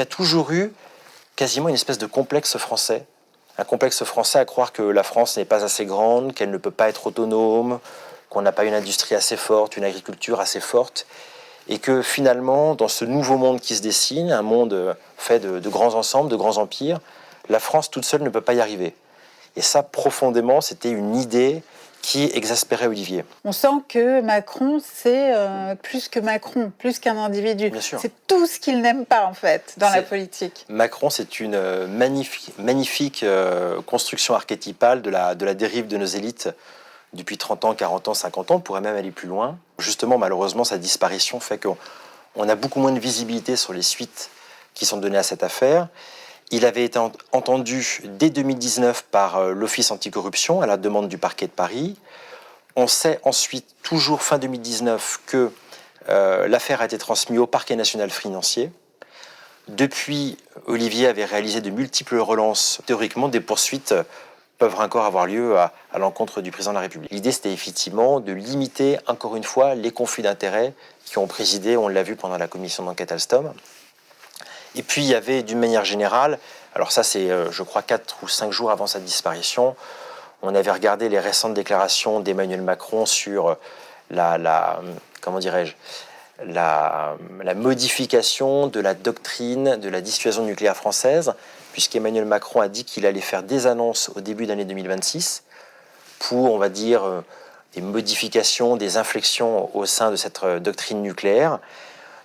Il y a toujours eu quasiment une espèce de complexe français. Un complexe français à croire que la France n'est pas assez grande, qu'elle ne peut pas être autonome, qu'on n'a pas une industrie assez forte, une agriculture assez forte, et que finalement, dans ce nouveau monde qui se dessine, un monde fait de grands ensembles, de grands empires, la France toute seule ne peut pas y arriver. Et ça, profondément, c'était une idée qui exaspérait Olivier. On sent que Macron, c'est plus que Macron, plus qu'un individu. Bien sûr. C'est tout ce qu'il n'aime pas, en fait, dans la politique. Macron, c'est une magnifique construction archétypale de la dérive de nos élites depuis 30 ans, 40 ans, 50 ans. On pourrait même aller plus loin. Justement, malheureusement, sa disparition fait qu'on a beaucoup moins de visibilité sur les suites qui sont données à cette affaire. Il avait été entendu dès 2019 par l'Office anticorruption à la demande du parquet de Paris. On sait ensuite, toujours fin 2019, que l'affaire a été transmise au parquet national financier. Depuis, Olivier avait réalisé de multiples relances. Théoriquement, des poursuites peuvent encore avoir lieu à l'encontre du président de la République. L'idée, c'était effectivement de limiter, encore une fois, les conflits d'intérêts qui ont présidé, on l'a vu pendant la commission d'enquête Alstom. Et puis, il y avait, d'une manière générale, alors ça, c'est, je crois, 4 ou 5 jours avant sa disparition, on avait regardé les récentes déclarations d'Emmanuel Macron sur comment dirais-je, la modification de la doctrine de la dissuasion nucléaire française, puisqu'Emmanuel Macron a dit qu'il allait faire des annonces au début d'année 2026 pour, on va dire, des modifications, des inflexions au sein de cette doctrine nucléaire.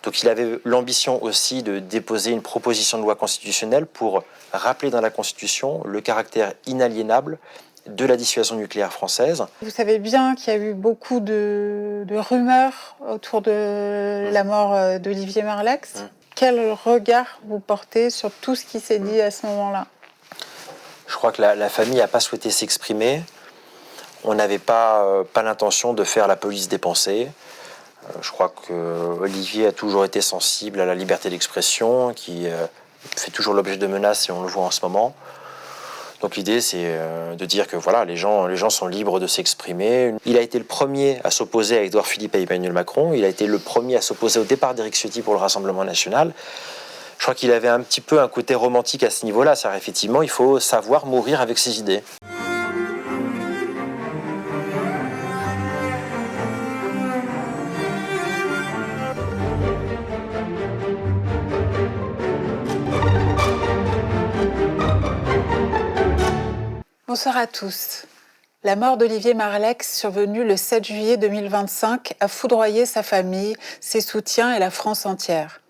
Donc il avait l'ambition aussi de déposer une proposition de loi constitutionnelle pour rappeler dans la Constitution le caractère inaliénable de la dissuasion nucléaire française. Vous savez bien qu'il y a eu beaucoup de rumeurs autour de la mort d'Olivier Marleix. Quel regard vous portez sur tout ce qui s'est dit à ce moment-là? Je crois que la famille n'a pas souhaité s'exprimer. On n'avait pas l'intention de faire la police des pensées. Je crois qu'Olivier a toujours été sensible à la liberté d'expression, qui fait toujours l'objet de menaces, et on le voit en ce moment. Donc l'idée, c'est de dire que voilà, les gens sont libres de s'exprimer. Il a été le premier à s'opposer à Édouard Philippe et Emmanuel Macron. Il a été le premier à s'opposer au départ d'Éric Ciotti pour le Rassemblement national. Je crois qu'il avait un petit peu un côté romantique à ce niveau-là. C'est-à-dire, effectivement, il faut savoir mourir avec ses idées. Bonsoir à tous. La mort d'Olivier Marleix, survenue le 7 juillet 2025, a foudroyé sa famille, ses soutiens et la France entière.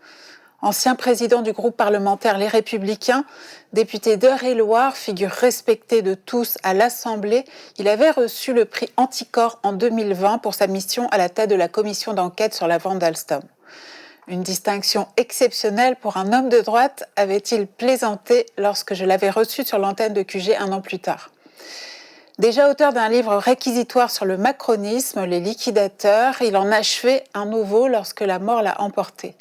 Ancien président du groupe parlementaire Les Républicains, député d'Eure-et-Loir, figure respectée de tous à l'Assemblée, il avait reçu le prix Anticor en 2020 pour sa mission à la tête de la commission d'enquête sur la vente d'Alstom. Une distinction exceptionnelle pour un homme de droite, avait-il plaisanté lorsque je l'avais reçu sur l'antenne de QG un an plus tard. Déjà auteur d'un livre réquisitoire sur le macronisme, Les liquidateurs, il en achevait un nouveau lorsque la mort l'a emporté.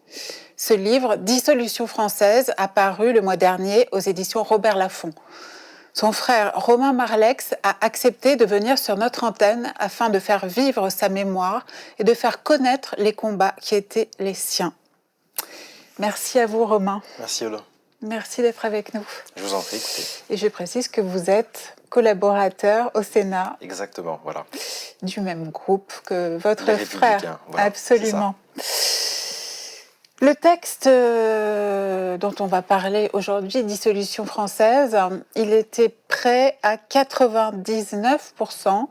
Ce livre, Dissolution française, a paru le mois dernier aux éditions Robert Laffont. Son frère Romain Marleix a accepté de venir sur notre antenne afin de faire vivre sa mémoire et de faire connaître les combats qui étaient les siens. Merci à vous, Romain. Merci, Ola. Merci d'être avec nous. Je vous en prie, écoutez. Et je précise que vous êtes collaborateur au Sénat. Exactement, voilà. Du même groupe que votre Les frère. Républicains, voilà, absolument. Le texte dont on va parler aujourd'hui, Dissolution française, il était prêt à 99%,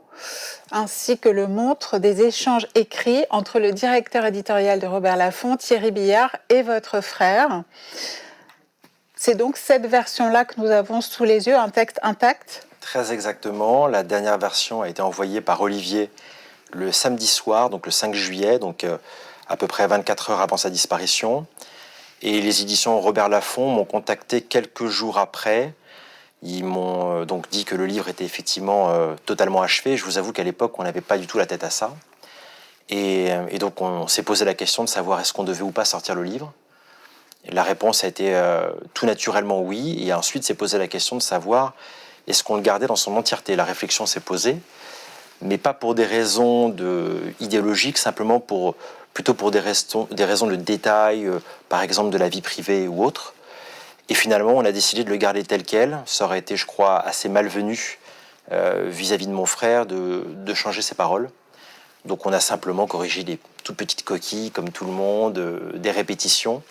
ainsi que le montrent des échanges écrits entre le directeur éditorial de Robert Laffont, Thierry Billard, et votre frère. C'est donc cette version-là que nous avons sous les yeux, un texte intact? Très exactement. La dernière version a été envoyée par Olivier le samedi soir, donc le 5 juillet, donc à peu près 24 heures avant sa disparition. Et les éditions Robert Laffont m'ont contacté quelques jours après. Ils m'ont donc dit que le livre était effectivement totalement achevé. Je vous avoue qu'à l'époque, on n'avait pas du tout la tête à ça. Et donc, on s'est posé la question de savoir est-ce qu'on devait ou pas sortir le livre. Et la réponse a été tout naturellement oui. Et ensuite, s'est posé la question de savoir est-ce qu'on le gardait dans son entièreté. La réflexion s'est posée, mais pas pour des raisons idéologiques, simplement plutôt pour des raisons de détail, par exemple de la vie privée ou autre. Et finalement, on a décidé de le garder tel quel. Ça aurait été, je crois, assez malvenu vis-à-vis de mon frère de changer ses paroles. Donc on a simplement corrigé des toutes petites coquilles, comme tout le monde, des répétitions.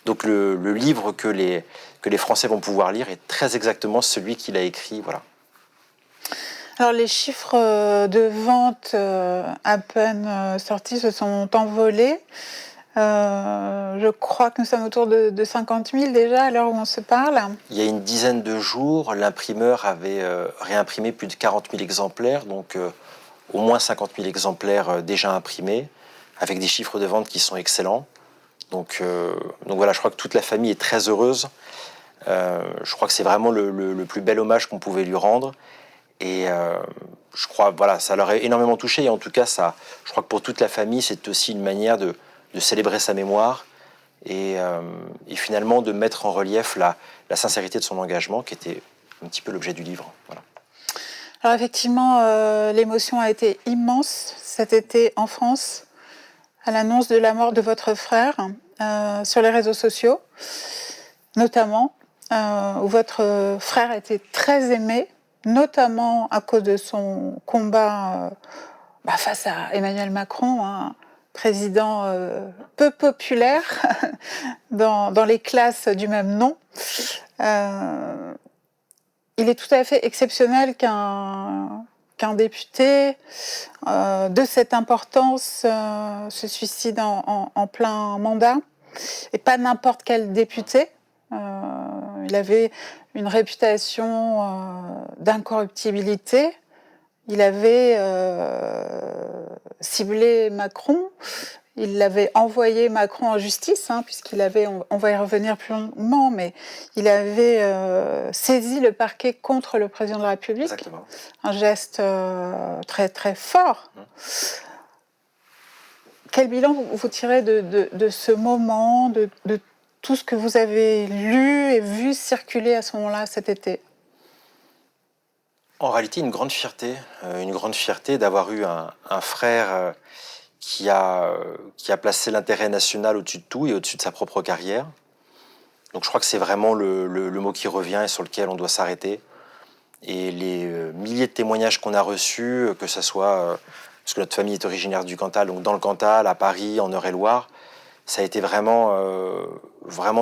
Donc le livre que les Français vont pouvoir lire est très exactement celui qu'il a écrit. Voilà. Alors les chiffres de vente à peine sortis se sont envolés. Je crois que nous sommes autour de 50 000 déjà à l'heure où on se parle. Il y a une dizaine de jours, l'imprimeur avait réimprimé plus de 40 000 exemplaires, donc au moins 50 000 exemplaires déjà imprimés, avec des chiffres de vente qui sont excellents. Donc voilà, je crois que toute la famille est très heureuse. Je crois que c'est vraiment le plus bel hommage qu'on pouvait lui rendre. Et je crois, voilà, ça leur a énormément touché. Et en tout cas, je crois que pour toute la famille, c'est aussi une manière de célébrer sa mémoire et finalement de mettre en relief la sincérité de son engagement, qui était un petit peu l'objet du livre. Voilà. Alors effectivement, l'émotion a été immense cet été en France, à l'annonce de la mort de votre frère, sur les réseaux sociaux, notamment, où votre frère était très aimé, notamment à cause de son combat face à Emmanuel Macron, un président peu populaire dans les classes du même nom. Il est tout à fait exceptionnel qu'un député de cette importance se suicide en plein mandat, et pas n'importe quel député. Il avait une réputation d'incorruptibilité. Il avait ciblé Macron. Il l'avait envoyé Macron en justice, puisqu'il avait, on va y revenir plus longuement, mais il avait saisi le parquet contre le président de la République. Exactement. Un geste très très fort. Quel bilan vous tirez de ce moment, de tout ce que vous avez lu et vu circuler à ce moment-là cet été? En réalité, une grande fierté d'avoir eu un frère qui a placé l'intérêt national au-dessus de tout et au-dessus de sa propre carrière. Donc je crois que c'est vraiment le mot qui revient et sur lequel on doit s'arrêter. Et les milliers de témoignages qu'on a reçus, que ce soit, parce que notre famille est originaire du Cantal, donc dans le Cantal, à Paris, en Eure-et-Loire, ça a été vraiment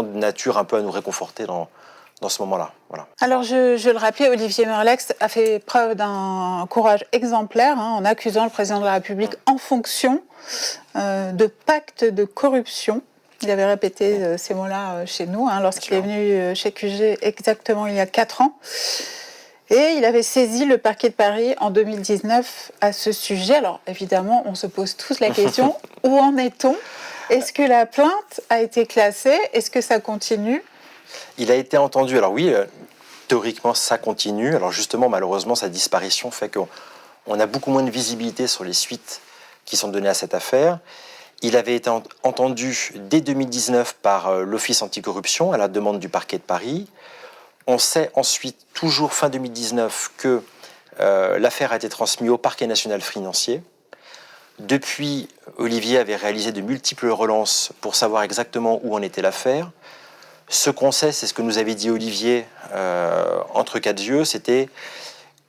de nature un peu à nous réconforter dans ce moment-là. Voilà. Alors, je le rappelais, Olivier Merleix a fait preuve d'un courage exemplaire en accusant le président de la République en fonction de pacte de corruption. Il avait répété ces mots-là chez nous lorsqu'il est venu chez QG exactement il y a 4 ans. Et il avait saisi le parquet de Paris en 2019 à ce sujet. Alors, évidemment, on se pose tous la question, où en est-on? Est-ce que la plainte a été classée? Est-ce que ça continue? Il a été entendu. Alors oui, théoriquement, ça continue. Alors justement, malheureusement, sa disparition fait qu'on a beaucoup moins de visibilité sur les suites qui sont données à cette affaire. Il avait été entendu dès 2019 par l'Office anticorruption à la demande du parquet de Paris. On sait ensuite, toujours fin 2019, que l'affaire a été transmise au parquet national financier. Depuis, Olivier avait réalisé de multiples relances pour savoir exactement où en était l'affaire. Ce qu'on sait, c'est ce que nous avait dit Olivier entre quatre yeux, c'était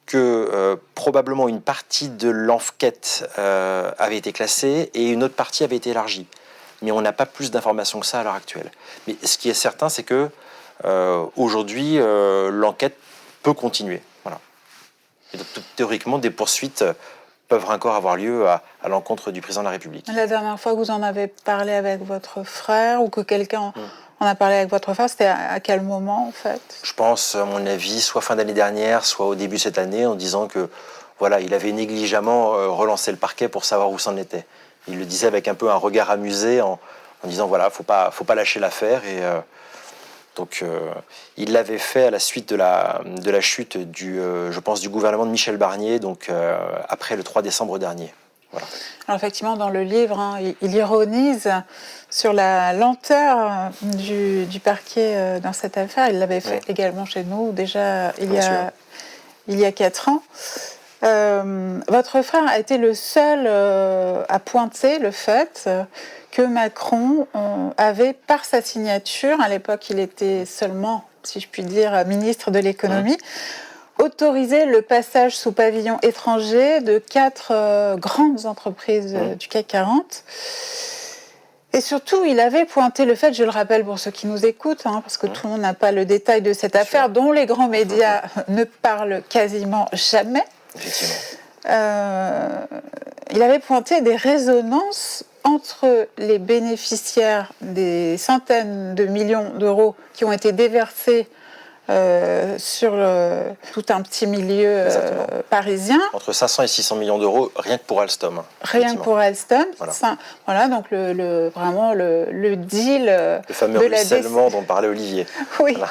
que probablement une partie de l'enquête avait été classée et une autre partie avait été élargie. Mais on n'a pas plus d'informations que ça à l'heure actuelle. Mais ce qui est certain, c'est que aujourd'hui, l'enquête peut continuer. Voilà. Et donc, théoriquement, des poursuites peuvent encore avoir lieu à l'encontre du président de la République. La dernière fois que vous en avez parlé avec votre frère ou que quelqu'un en a parlé avec votre frère, c'était à quel moment en fait? Je pense, à mon avis, soit fin d'année dernière, soit au début de cette année, en disant que voilà, il avait négligemment relancé le parquet pour savoir où c'en était. Il le disait avec un peu un regard amusé en disant voilà, faut pas lâcher l'affaire. Et donc il l'avait fait à la suite de la chute je pense du gouvernement de Michel Barnier, donc après le 3 décembre dernier. Voilà. Alors effectivement, dans le livre, il ironise sur la lenteur du parquet dans cette affaire. Il l'avait fait également chez nous déjà il y a 4 ans. Votre frère a été le seul à pointer le fait que Macron avait, par sa signature, à l'époque il était seulement, si je puis dire, ministre de l'économie, autorisé le passage sous pavillon étranger de 4 grandes entreprises du CAC 40. Et surtout, il avait pointé le fait, je le rappelle pour ceux qui nous écoutent, parce que tout le monde n'a pas le détail de cette affaire, dont les grands médias ne parlent quasiment jamais. Effectivement. Il avait pointé des résonances entre les bénéficiaires des centaines de millions d'euros qui ont été déversés sur tout un petit milieu parisien. Entre 500 et 600 millions d'euros, rien que pour Alstom. Rien que pour Alstom. Voilà, donc vraiment le deal. Le fameux ruissellement dont parlait Olivier. Oui. Voilà.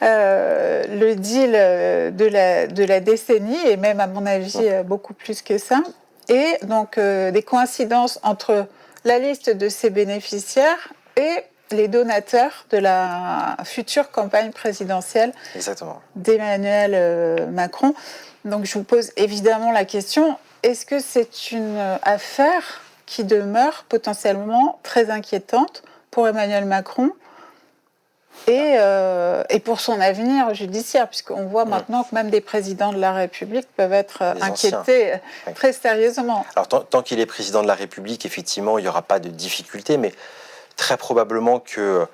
Le deal de la décennie, et même à mon avis beaucoup plus que ça. Et donc des coïncidences entre la liste de ces bénéficiaires et les donateurs de la future campagne présidentielle d'Emmanuel Macron. Donc je vous pose évidemment la question, est-ce que c'est une affaire qui demeure potentiellement très inquiétante pour Emmanuel Macron et pour son avenir judiciaire, puisqu'on voit maintenant que même des présidents de la République peuvent être inquiétés très sérieusement. Alors tant qu'il est président de la République, effectivement, il n'y aura pas de difficulté, mais très probablement qu'on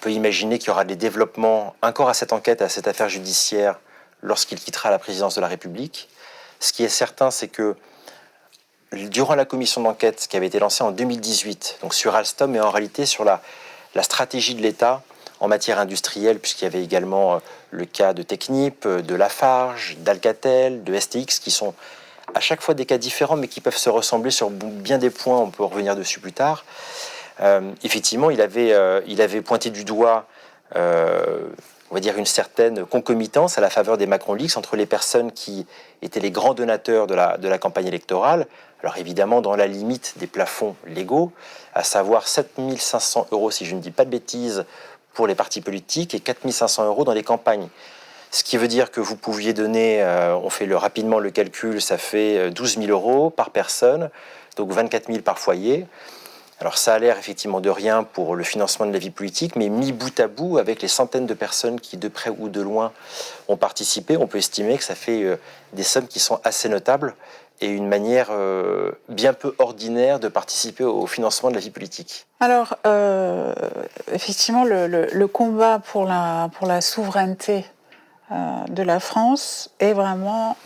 peut imaginer qu'il y aura des développements encore à cette enquête, à cette affaire judiciaire, lorsqu'il quittera la présidence de la République. Ce qui est certain, c'est que durant la commission d'enquête qui avait été lancée en 2018, donc sur Alstom, mais en réalité sur la stratégie de l'État en matière industrielle, puisqu'il y avait également le cas de Technip, de Lafarge, d'Alcatel, de STX, qui sont à chaque fois des cas différents, mais qui peuvent se ressembler sur bien des points, on peut revenir dessus plus tard. Effectivement, il avait pointé du doigt, on va dire, une certaine concomitance à la faveur des Macron Leaks entre les personnes qui étaient les grands donateurs de la campagne électorale, alors évidemment dans la limite des plafonds légaux, à savoir 7 500 €, si je ne dis pas de bêtises, pour les partis politiques et 4 500 € dans les campagnes. Ce qui veut dire que vous pouviez donner, on fait rapidement le calcul, ça fait 12 000 € par personne, donc 24 000 par foyer. Alors ça a l'air effectivement de rien pour le financement de la vie politique, mais mis bout à bout avec les centaines de personnes qui de près ou de loin ont participé, on peut estimer que ça fait des sommes qui sont assez notables et une manière bien peu ordinaire de participer au financement de la vie politique. Alors effectivement le combat pour la souveraineté de la France est vraiment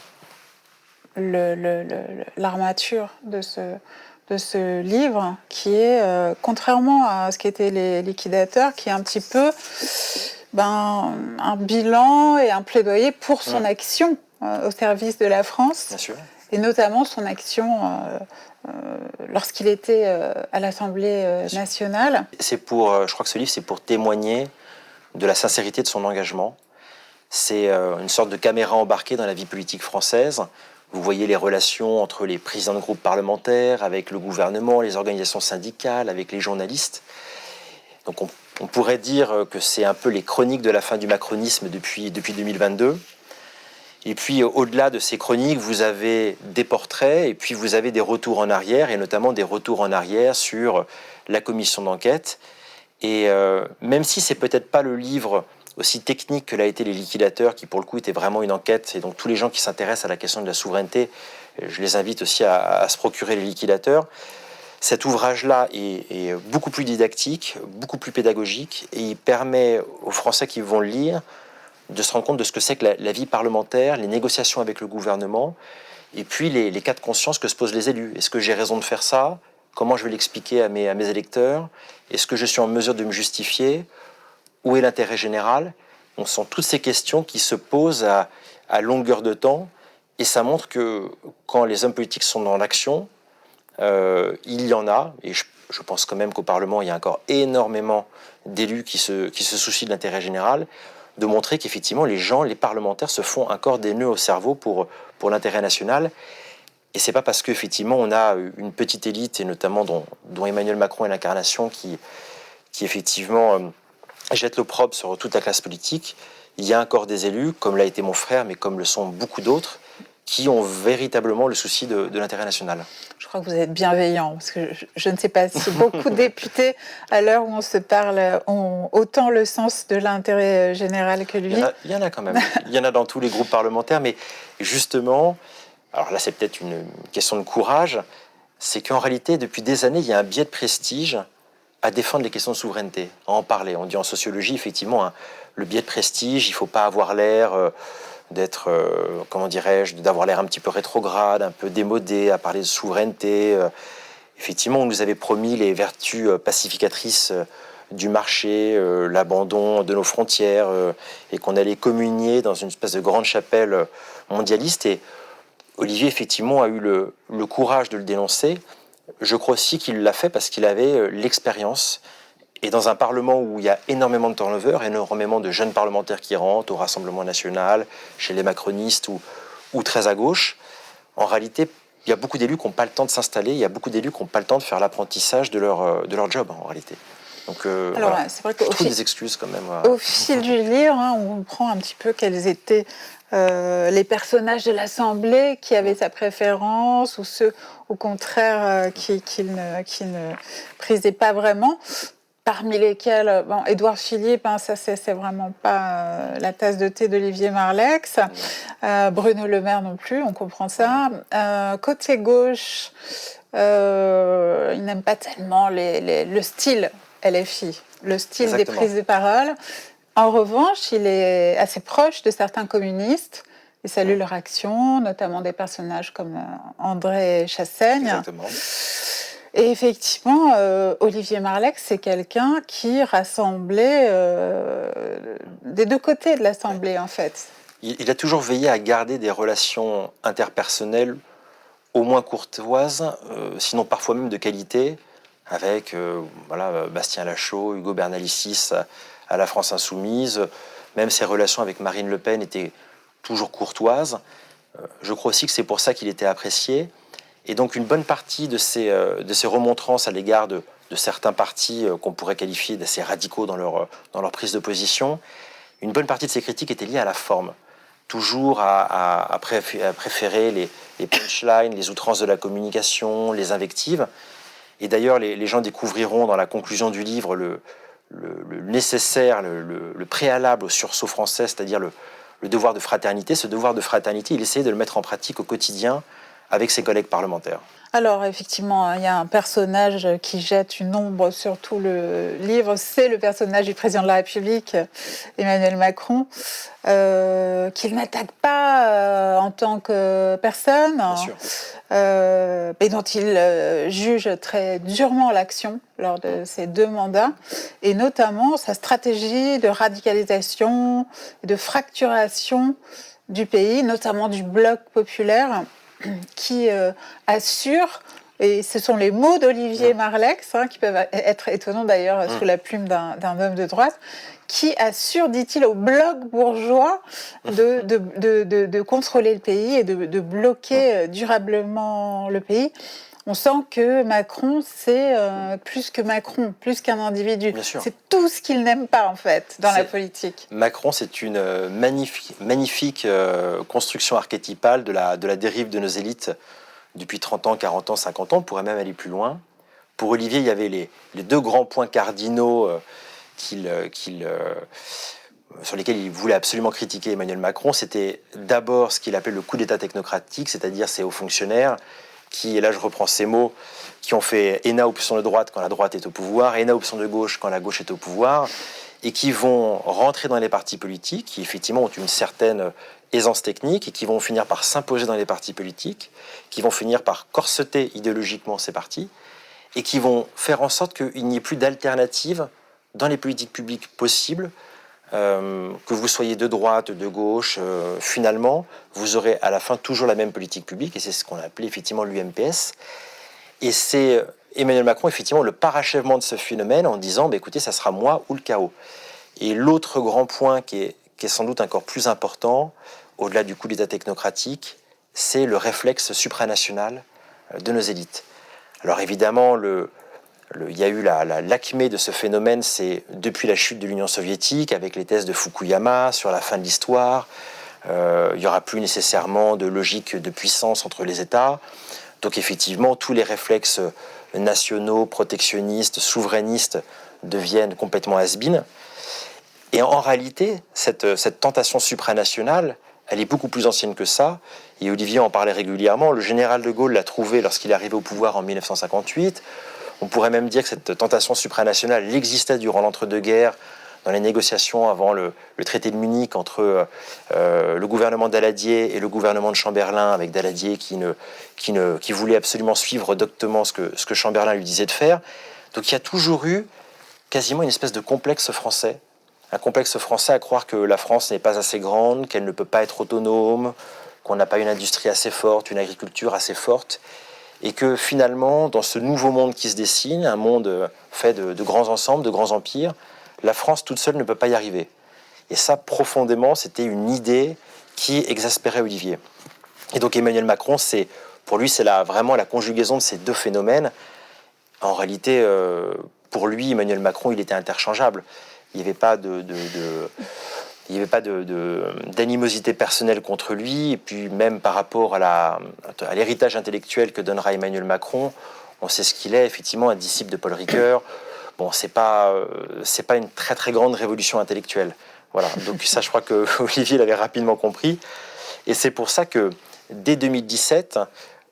l'armature de ce livre, qui est, contrairement à ce qu'étaient les liquidateurs, qui est un petit peu un bilan et un plaidoyer pour son action au service de la France. Bien sûr. Et notamment son action lorsqu'il était à l'Assemblée nationale. Je crois que ce livre, c'est pour témoigner de la sincérité de son engagement. C'est une sorte de caméra embarquée dans la vie politique française. Vous voyez les relations entre les présidents de groupes parlementaires, avec le gouvernement, les organisations syndicales, avec les journalistes. Donc on pourrait dire que c'est un peu les chroniques de la fin du macronisme depuis 2022. Et puis au-delà de ces chroniques, vous avez des portraits et puis vous avez des retours en arrière, et notamment des retours en arrière sur la commission d'enquête. Et même si c'est peut-être pas le livre aussi technique que l'a été Les Liquidateurs, qui pour le coup était vraiment une enquête, et donc tous les gens qui s'intéressent à la question de la souveraineté, je les invite aussi à se procurer Les Liquidateurs. Cet ouvrage-là est beaucoup plus didactique, beaucoup plus pédagogique, et il permet aux Français qui vont le lire de se rendre compte de ce que c'est que la vie parlementaire, les négociations avec le gouvernement, et puis les cas de conscience que se posent les élus. Est-ce que j'ai raison de faire ça ? Comment je vais l'expliquer à mes électeurs ? Est-ce que je suis en mesure de me justifier ? Où est l'intérêt général ? Ce sont toutes ces questions qui se posent à longueur de temps, et ça montre que quand les hommes politiques sont dans l'action, il y en a, et je pense quand même qu'au Parlement, il y a encore énormément d'élus qui se soucient de l'intérêt général, de montrer qu'effectivement, les parlementaires se font encore des nœuds au cerveau pour l'intérêt national. Et c'est pas parce qu'effectivement, on a une petite élite, et notamment dont Emmanuel Macron est l'incarnation, qui effectivement jette l'opprobre sur toute la classe politique. Il y a encore des élus, comme l'a été mon frère, mais comme le sont beaucoup d'autres, qui ont véritablement le souci de l'intérêt national. Je crois que vous êtes bienveillant, parce que je ne sais pas si beaucoup de députés, à l'heure où on se parle, ont autant le sens de l'intérêt général que lui. Il y en a quand même. Il y en a dans tous les groupes parlementaires, mais justement, alors là c'est peut-être une question de courage, c'est qu'en réalité, depuis des années, il y a un biais de prestige à défendre les questions de souveraineté, à en parler. On dit en sociologie, effectivement, hein, le biais de prestige, il ne faut pas avoir l'air d'être, comment dirais-je, d'avoir l'air un petit peu rétrograde, un peu démodé, à parler de souveraineté. Effectivement, on nous avait promis les vertus pacificatrices du marché, l'abandon de nos frontières, et qu'on allait communier dans une espèce de grande chapelle mondialiste. Et Olivier, effectivement, a eu le courage de le dénoncer. Je crois aussi qu'il l'a fait parce qu'il avait l'expérience. Et dans un Parlement où il y a énormément de turnover, énormément de jeunes parlementaires qui rentrent au Rassemblement national, chez les macronistes ou très à gauche, en réalité, il y a beaucoup d'élus qui n'ont pas le temps de s'installer, il y a beaucoup d'élus qui n'ont pas le temps de faire l'apprentissage de leur job, en réalité. Donc, alors, voilà. c'est vrai Je trouve des excuses quand même. Au fil du livre, hein, on comprend un petit peu quels étaient les personnages de l'Assemblée qui avaient sa préférence ou ceux, au contraire, qui ne prisaient pas vraiment. Parmi lesquels, bon, Édouard Philippe, hein, ça c'est vraiment pas la tasse de thé d'Olivier Marleix. Bruno Le Maire non plus, on comprend ça. Côté gauche, il n'aime pas tellement le style LFI, le style Exactement. des prises de parole. En revanche, il est assez proche de certains communistes. Il salue leur action, notamment des personnages comme André Chassaigne. Exactement. Et effectivement, Olivier Marleix, c'est quelqu'un qui rassemblait des deux côtés de l'Assemblée, en fait. Il a toujours veillé à garder des relations interpersonnelles au moins courtoises, sinon parfois même de qualité, avec Bastien Lachaud, Hugo Bernalicis à la France Insoumise. Même ses relations avec Marine Le Pen étaient toujours courtoises. Je crois aussi que c'est pour ça qu'il était apprécié. Et donc une bonne partie de ces remontrances à l'égard de certains partis qu'on pourrait qualifier d'assez radicaux dans leur prise de position, une bonne partie de ces critiques étaient liées à la forme. Toujours à préférer les punchlines, les outrances de la communication, les invectives. Et d'ailleurs, les gens découvriront dans la conclusion du livre le nécessaire, le préalable au sursaut français, c'est-à-dire le devoir de fraternité. Ce devoir de fraternité, il essayait de le mettre en pratique au quotidien avec ses collègues parlementaires. Alors, effectivement, il y a un personnage qui jette une ombre sur tout le livre, c'est le personnage du président de la République, Emmanuel Macron, qu'il n'attaque pas en tant que personne, Bien sûr. mais dont il juge très durement l'action lors de ses 2 mandats, et notamment sa stratégie de radicalisation et de fracturation du pays, notamment du bloc populaire, qui assure, et ce sont les mots d'Olivier Marleix, qui peuvent être étonnants d'ailleurs sous la plume d'un homme de droite, qui assure, dit-il, au bloc bourgeois de contrôler le pays et de bloquer durablement le pays. On sent que Macron, c'est plus que Macron, plus qu'un individu. C'est tout ce qu'il n'aime pas, en fait, dans la politique. Macron, c'est une magnifique construction archétypale de la dérive de nos élites depuis 30 ans, 40 ans, 50 ans. On pourrait même aller plus loin. Pour Olivier, il y avait les 2 grands points cardinaux sur lesquels il voulait absolument critiquer Emmanuel Macron. C'était d'abord ce qu'il appelait le coup d'État technocratique, c'est-à-dire ces hauts fonctionnaires qui, et là je reprends ces mots, qui ont fait ENA option de droite quand la droite est au pouvoir, ENA option de gauche quand la gauche est au pouvoir, et qui vont rentrer dans les partis politiques, qui effectivement ont une certaine aisance technique, et qui vont finir par s'imposer dans les partis politiques, qui vont finir par corseter idéologiquement ces partis, et qui vont faire en sorte qu'il n'y ait plus d'alternative dans les politiques publiques possibles. Que vous soyez de droite, de gauche, finalement, vous aurez à la fin toujours la même politique publique, et c'est ce qu'on a appelé effectivement l'UMPS. Et c'est Emmanuel Macron, effectivement, le parachèvement de ce phénomène en disant, écoutez, ça sera moi ou le chaos. Et l'autre grand point qui est sans doute encore plus important, au-delà du coup d'État technocratique, c'est le réflexe supranational de nos élites. Alors évidemment, il y a eu l'acmé de ce phénomène, c'est depuis la chute de l'Union soviétique, avec les thèses de Fukuyama sur la fin de l'histoire, Il n'y aura plus nécessairement de logique de puissance entre les États. Donc effectivement, tous les réflexes nationaux, protectionnistes, souverainistes deviennent complètement has-been. Et en réalité, cette tentation supranationale, elle est beaucoup plus ancienne que ça. Et Olivier en parlait régulièrement. Le général de Gaulle l'a trouvé lorsqu'il est arrivé au pouvoir en 1958. On pourrait même dire que cette tentation supranationale, elle existait durant l'entre-deux-guerres, dans les négociations avant le traité de Munich entre le gouvernement Daladier et le gouvernement de Chamberlain, avec Daladier qui voulait absolument suivre doctement ce que Chamberlain lui disait de faire. Donc il y a toujours eu quasiment une espèce de complexe français. Un complexe français à croire que la France n'est pas assez grande, qu'elle ne peut pas être autonome, qu'on n'a pas une industrie assez forte, une agriculture assez forte, et que finalement, dans ce nouveau monde qui se dessine, un monde fait de grands ensembles, de grands empires, la France toute seule ne peut pas y arriver. Et ça, profondément, c'était une idée qui exaspérait Olivier. Et donc Emmanuel Macron, pour lui, c'est vraiment la conjugaison de ces deux phénomènes. En réalité, pour lui, Emmanuel Macron, il était interchangeable. Il n'y avait pas d'animosité personnelle contre lui. Et puis même par rapport à l'héritage intellectuel que donnera Emmanuel Macron, on sait ce qu'il est, effectivement, un disciple de Paul Ricoeur. Bon, c'est pas une très très grande révolution intellectuelle. Voilà. Donc ça, je crois que Olivier l'avait rapidement compris. Et c'est pour ça que dès 2017,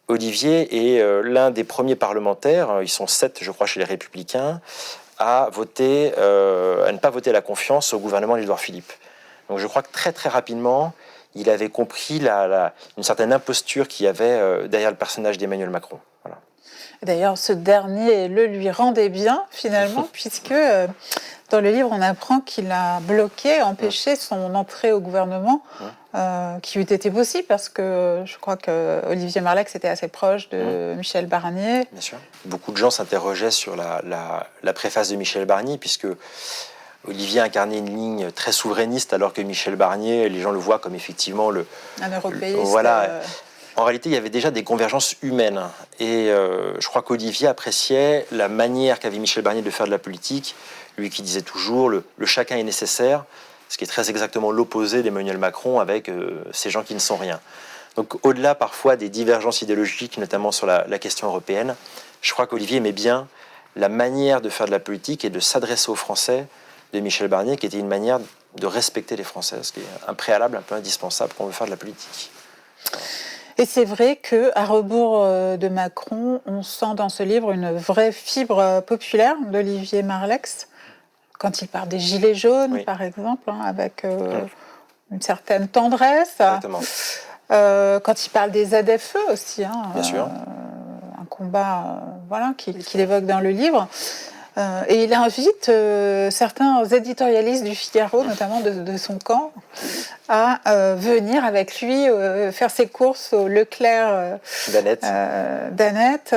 Olivier est l'un des premiers parlementaires, ils sont 7, je crois, chez les Républicains, à ne pas voter la confiance au gouvernement d'Édouard Philippe. Donc je crois que très très rapidement, il avait compris une certaine imposture qu'il y avait derrière le personnage d'Emmanuel Macron. Voilà. D'ailleurs, ce dernier le lui rendait bien, finalement, puisque dans le livre, on apprend qu'il a bloqué, empêché son entrée au gouvernement, qui eût été possible, parce que je crois que Olivier Marleix était assez proche de Michel Barnier. Bien sûr. Beaucoup de gens s'interrogeaient sur la préface de Michel Barnier, puisque Olivier incarnait une ligne très souverainiste, alors que Michel Barnier, les gens le voient comme effectivement un européiste. Voilà. En réalité, il y avait déjà des convergences humaines. Et je crois qu'Olivier appréciait la manière qu'avait Michel Barnier de faire de la politique, lui qui disait toujours le chacun est nécessaire, ce qui est très exactement l'opposé d'Emmanuel Macron avec ces gens qui ne sont rien. Donc au-delà parfois des divergences idéologiques, notamment sur la question européenne, je crois qu'Olivier aimait bien la manière de faire de la politique et de s'adresser aux Français de Michel Barnier, qui était une manière de respecter les Français, ce qui est un préalable un peu indispensable quand on veut faire de la politique. Et c'est vrai qu'à rebours de Macron, on sent dans ce livre une vraie fibre populaire d'Olivier Marleix, quand il parle des Gilets jaunes, par exemple, avec une certaine tendresse. Exactement. Quand il parle des ZFE aussi, bien sûr. Un combat qu'il évoque dans le livre. Et il invite certains éditorialistes du Figaro, notamment de son camp, à venir avec lui faire ses courses au Leclerc d'Annette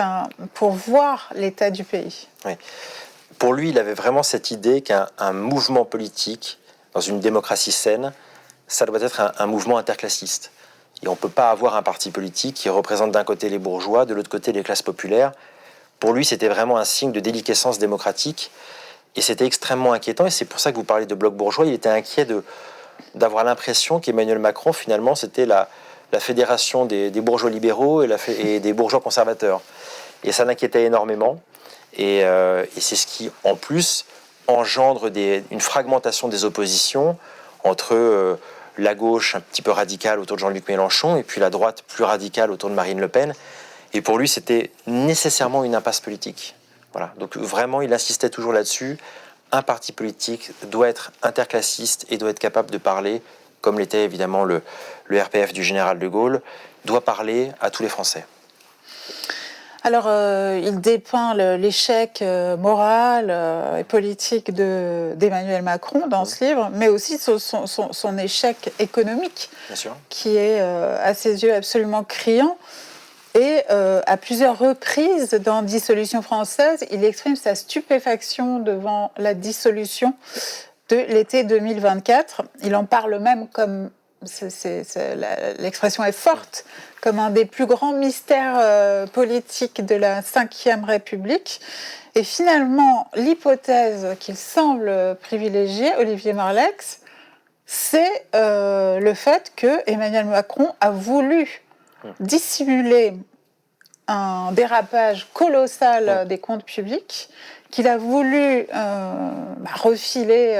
pour voir l'état du pays. Oui. Pour lui, il avait vraiment cette idée qu'un mouvement politique, dans une démocratie saine, ça doit être un mouvement interclassiste. Et on ne peut pas avoir un parti politique qui représente d'un côté les bourgeois, de l'autre côté les classes populaires. Pour lui, c'était vraiment un signe de déliquescence démocratique. Et c'était extrêmement inquiétant. Et c'est pour ça que vous parlez de bloc bourgeois. Il était inquiet d'avoir l'impression qu'Emmanuel Macron, finalement, c'était la fédération des bourgeois libéraux et des bourgeois conservateurs. Et ça l'inquiétait énormément. Et c'est ce qui, en plus, engendre une fragmentation des oppositions entre la gauche un petit peu radicale autour de Jean-Luc Mélenchon et puis la droite plus radicale autour de Marine Le Pen. Et pour lui, c'était nécessairement une impasse politique. Voilà. Donc vraiment, il insistait toujours là-dessus. Un parti politique doit être interclassiste et doit être capable de parler, comme l'était évidemment le RPF du général de Gaulle, doit parler à tous les Français. Alors, il dépeint l'échec moral et politique d'Emmanuel Macron dans ce livre, mais aussi son échec économique, bien sûr, qui est à ses yeux absolument criant. Et à plusieurs reprises dans Dissolution française, il exprime sa stupéfaction devant la dissolution de l'été 2024. Il en parle même comme, l'expression est forte, comme un des plus grands mystères politiques de la Ve République. Et finalement, l'hypothèse qu'il semble privilégier, Olivier Marleix, c'est le fait que Emmanuel Macron a voulu dissimuler un dérapage colossal des comptes publics, qu'il a voulu refiler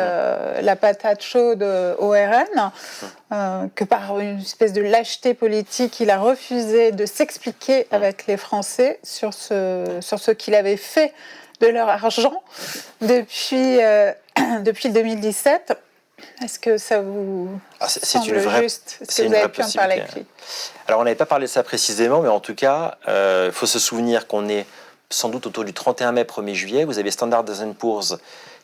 la patate chaude au RN, que par une espèce de lâcheté politique, il a refusé de s'expliquer avec les Français sur ce qu'il avait fait de leur argent depuis 2017. Est-ce que ça vous semble juste? Est-ce que vous avez pu en parler avec lui? Alors, on n'avait pas parlé de ça précisément, mais en tout cas, il faut se souvenir qu'on est sans doute autour du 31 mai, 1er juillet. Vous avez Standard & Poor's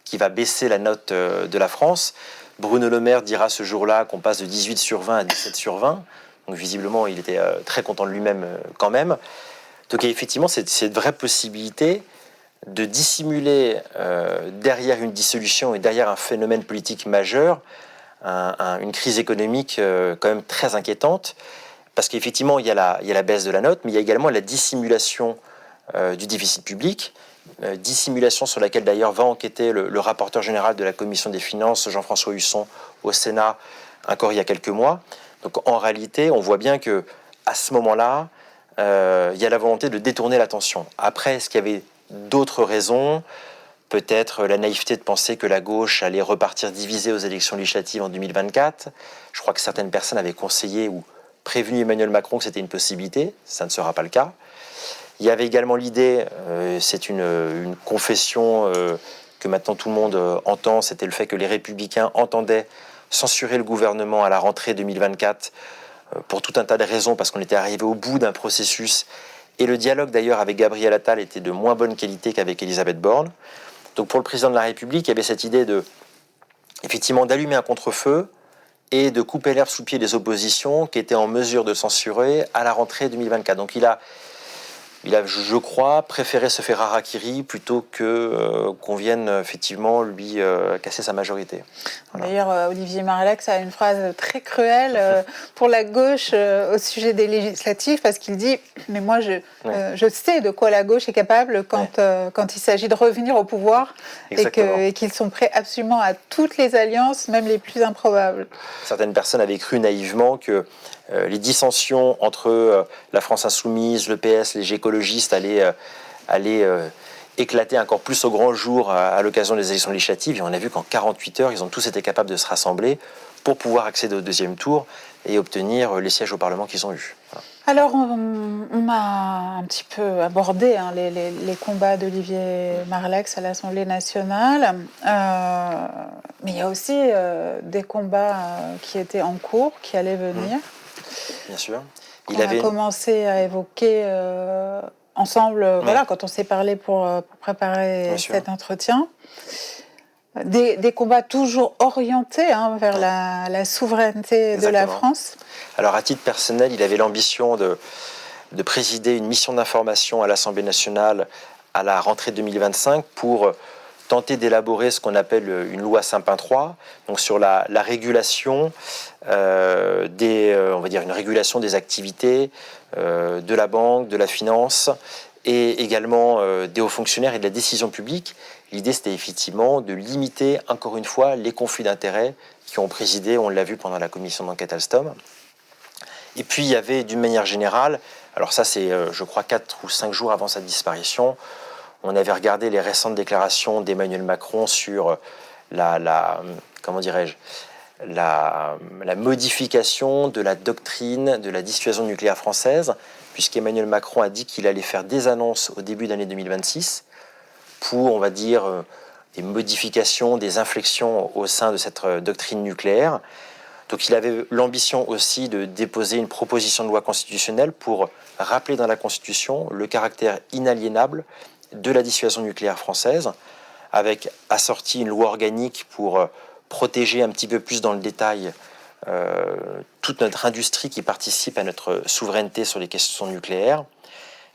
qui va baisser la note de la France. Bruno Le Maire dira ce jour-là qu'on passe de 18 sur 20 à 17 sur 20. Donc, visiblement, il était très content de lui-même quand même. Donc, effectivement, c'est une vraie possibilité de dissimuler derrière une dissolution et derrière un phénomène politique majeur une crise économique quand même très inquiétante, parce qu'effectivement il y a la baisse de la note, mais il y a également la dissimulation du déficit public, dissimulation sur laquelle d'ailleurs va enquêter le rapporteur général de la Commission des finances, Jean-François Husson, au Sénat, encore il y a quelques mois. Donc en réalité, on voit bien que à ce moment-là, il y a la volonté de détourner l'attention. Après, est-ce qu'il y avait d'autres raisons? Peut-être la naïveté de penser que la gauche allait repartir divisée aux élections législatives en 2024. Je crois que certaines personnes avaient conseillé ou prévenu Emmanuel Macron que c'était une possibilité. Ça ne sera pas le cas. Il y avait également l'idée, c'est une confession que maintenant tout le monde entend, c'était le fait que les Républicains entendaient censurer le gouvernement à la rentrée 2024 pour tout un tas de raisons, parce qu'on était arrivé au bout d'un processus. Et le dialogue d'ailleurs avec Gabriel Attal était de moins bonne qualité qu'avec Elisabeth Borne. Donc pour le président de la République, il y avait cette idée effectivement d'allumer un contre-feu et de couper l'herbe sous le pied des oppositions qui étaient en mesure de censurer à la rentrée 2024. Donc il a, je crois, préféré se faire harakiri plutôt que qu'on vienne effectivement lui casser sa majorité. Voilà. D'ailleurs, Olivier Marleix a une phrase très cruelle pour la gauche au sujet des législatives, parce qu'il dit « Mais moi, je sais de quoi la gauche est capable quand il s'agit de revenir au pouvoir, et qu'ils sont prêts absolument à toutes les alliances, même les plus improbables. » Certaines personnes avaient cru naïvement que les dissensions entre la France insoumise, le PS, les écologistes allaient éclater encore plus au grand jour à l'occasion des élections législatives. Et on a vu qu'en 48 heures, ils ont tous été capables de se rassembler pour pouvoir accéder au deuxième tour et obtenir les sièges au Parlement qu'ils ont eus. Voilà. Alors, on a un petit peu abordé les combats d'Olivier Marleix à l'Assemblée nationale, mais il y a aussi des combats qui étaient en cours, qui allaient venir. Bien sûr. On a commencé à évoquer ensemble, voilà, quand on s'est parlé pour préparer cet entretien. Des combats toujours orientés vers la souveraineté de la France. Alors, à titre personnel, il avait l'ambition de présider une mission d'information à l'Assemblée nationale à la rentrée 2025 pour tenter d'élaborer ce qu'on appelle une loi Sapin 3, donc sur la régulation on va dire une régulation des activités de la banque, de la finance et également des hauts fonctionnaires et de la décision publique. L'idée, c'était effectivement de limiter, encore une fois, les conflits d'intérêts qui ont présidé, on l'a vu pendant la commission d'enquête Alstom. Et puis, il y avait, d'une manière générale, alors ça, c'est, je crois, 4 ou 5 jours avant sa disparition, on avait regardé les récentes déclarations d'Emmanuel Macron sur comment dirais-je, la modification de la doctrine de la dissuasion nucléaire française, puisqu'Emmanuel Macron a dit qu'il allait faire des annonces au début d'année 2026 pour, on va dire, des modifications, des inflexions au sein de cette doctrine nucléaire. Donc il avait l'ambition aussi de déposer une proposition de loi constitutionnelle pour rappeler dans la Constitution le caractère inaliénable de la dissuasion nucléaire française, avec assorti une loi organique pour protéger un petit peu plus dans le détail toute notre industrie qui participe à notre souveraineté sur les questions nucléaires.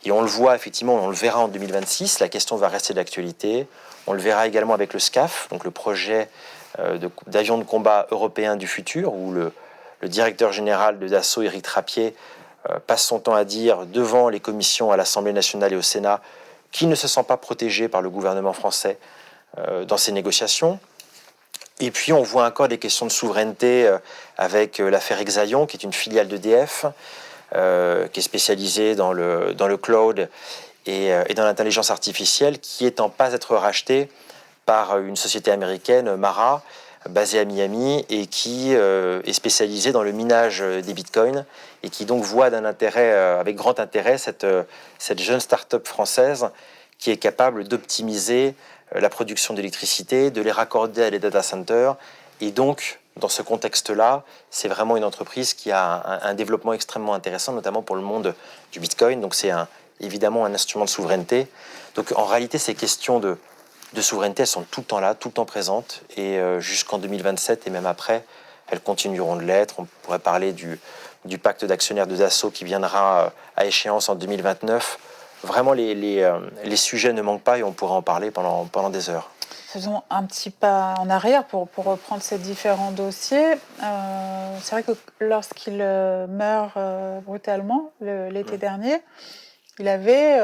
Et on le voit effectivement, on le verra en 2026, la question va rester d'actualité. On le verra également avec le SCAF, donc le projet d'avion de combat européen du futur, où le directeur général de Dassault, Éric Trappier, passe son temps à dire devant les commissions à l'Assemblée nationale et au Sénat qu'il ne se sent pas protégé par le gouvernement français dans ces négociations. Et puis on voit encore des questions de souveraineté avec l'affaire Exaion, qui est une filiale d'EDF, qui est spécialisée dans le cloud et dans l'intelligence artificielle, qui est en passe d'être rachetée par une société américaine, Mara, basée à Miami, et qui est spécialisée dans le minage des bitcoins, et qui donc voit avec grand intérêt cette jeune start-up française qui est capable d'optimiser la production d'électricité, de les raccorder à des data centers. Et donc, dans ce contexte-là, c'est vraiment une entreprise qui a un développement extrêmement intéressant, notamment pour le monde du Bitcoin. Donc, c'est évidemment un instrument de souveraineté. Donc, en réalité, ces questions de souveraineté, elles sont tout le temps là, tout le temps présentes. Et jusqu'en 2027 et même après, elles continueront de l'être. On pourrait parler du pacte d'actionnaires de Dassault qui viendra à échéance en 2029. Vraiment, les sujets ne manquent pas et on pourra en parler pendant des heures. Faisons un petit pas en arrière pour reprendre ces différents dossiers. C'est vrai que lorsqu'il meurt brutalement l'été dernier, il avait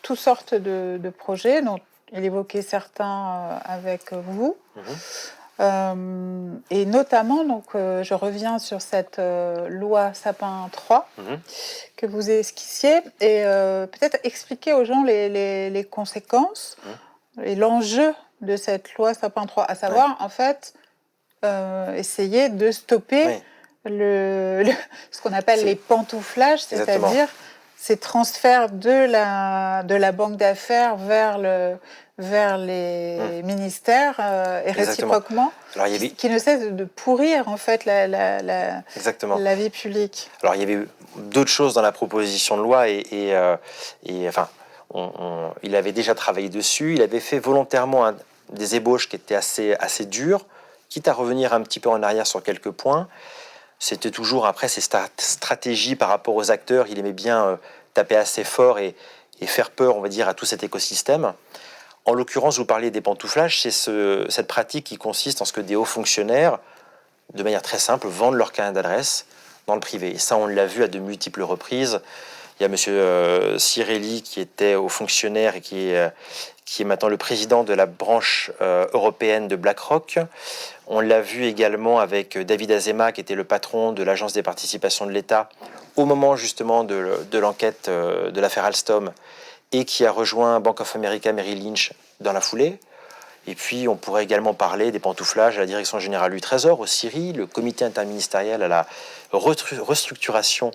toutes sortes de projets, dont il évoquait certains avec vous. Et notamment, donc, je reviens sur cette loi Sapin 3 que vous esquissiez et peut-être expliquer aux gens les conséquences et l'enjeu de cette loi Sapin 3, à savoir, en fait, essayer de stopper ce qu'on appelle les pantouflages, c'est-à-dire ces transferts de la banque d'affaires vers les ministères et réciproquement, qui ne cesse de pourrir en fait la vie publique. Alors il y avait d'autres choses dans la proposition de loi et enfin, il avait déjà travaillé dessus. Il avait fait volontairement des ébauches qui étaient assez dures, quitte à revenir un petit peu en arrière sur quelques points. C'était toujours, après, ses stratégies par rapport aux acteurs. Il aimait bien taper assez fort et faire peur, on va dire, à tout cet écosystème. En l'occurrence, vous parliez des pantouflages, c'est cette pratique qui consiste en ce que des hauts fonctionnaires, de manière très simple, vendent leur carnet d'adresse dans le privé. Et ça, on l'a vu à de multiples reprises. Il y a M. Cirelli, qui était haut fonctionnaire et qui est maintenant le président de la branche européenne de BlackRock. On l'a vu également avec David Azema, qui était le patron de l'Agence des participations de l'État, au moment justement de l'enquête de l'affaire Alstom, et qui a rejoint Bank of America Merrill Lynch dans la foulée. Et puis, on pourrait également parler des pantouflages à la Direction générale du Trésor, au CIRI, le comité interministériel à la restructuration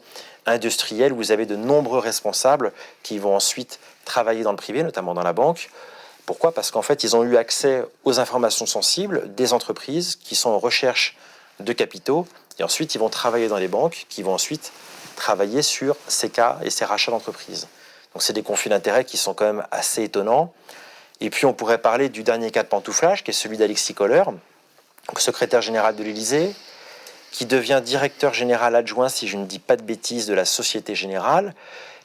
industrielle, où vous avez de nombreux responsables qui vont ensuite travailler dans le privé, notamment dans la banque. Pourquoi ? Parce qu'en fait, ils ont eu accès aux informations sensibles des entreprises qui sont en recherche de capitaux, et ensuite, ils vont travailler dans les banques, qui vont ensuite travailler sur ces cas et ces rachats d'entreprises. Donc, c'est des conflits d'intérêts qui sont quand même assez étonnants. Et puis, on pourrait parler du dernier cas de pantouflage, qui est celui d'Alexis Kohler, secrétaire général de l'Élysée, qui devient directeur général adjoint, si je ne dis pas de bêtises, de la Société Générale.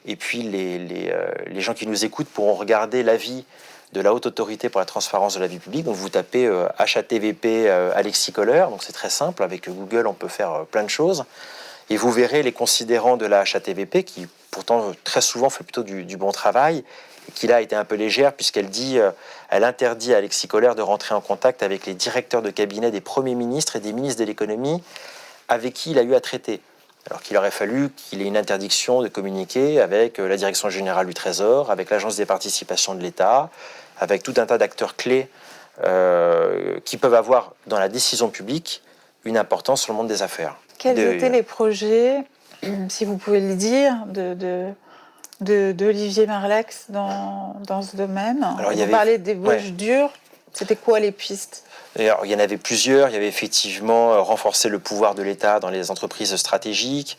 Et puis, les gens qui nous écoutent pourront regarder l'avis de la Haute Autorité pour la Transparence de la Vie Publique. Donc, vous tapez HATVP Alexis Kohler. Donc, c'est très simple. Avec Google, on peut faire plein de choses. Et vous verrez les considérants de la HATVP, qui pourtant très souvent fait plutôt du bon travail, et qui là a été un peu légère, puisqu'elle elle interdit à Alexis Kohler de rentrer en contact avec les directeurs de cabinet des premiers ministres et des ministres de l'économie avec qui il a eu à traiter. Alors qu'il aurait fallu qu'il ait une interdiction de communiquer avec la Direction générale du Trésor, avec l'Agence des participations de l'État, avec tout un tas d'acteurs clés qui peuvent avoir dans la décision publique une importance sur le monde des affaires. Quels étaient les projets, si vous pouvez le dire, d'Olivier Marleix dans ce domaine? Alors, vous parlez d'ébauches dures. C'était quoi les pistes? Alors, il y en avait plusieurs. Il y avait effectivement renforcer le pouvoir de l'État dans les entreprises stratégiques.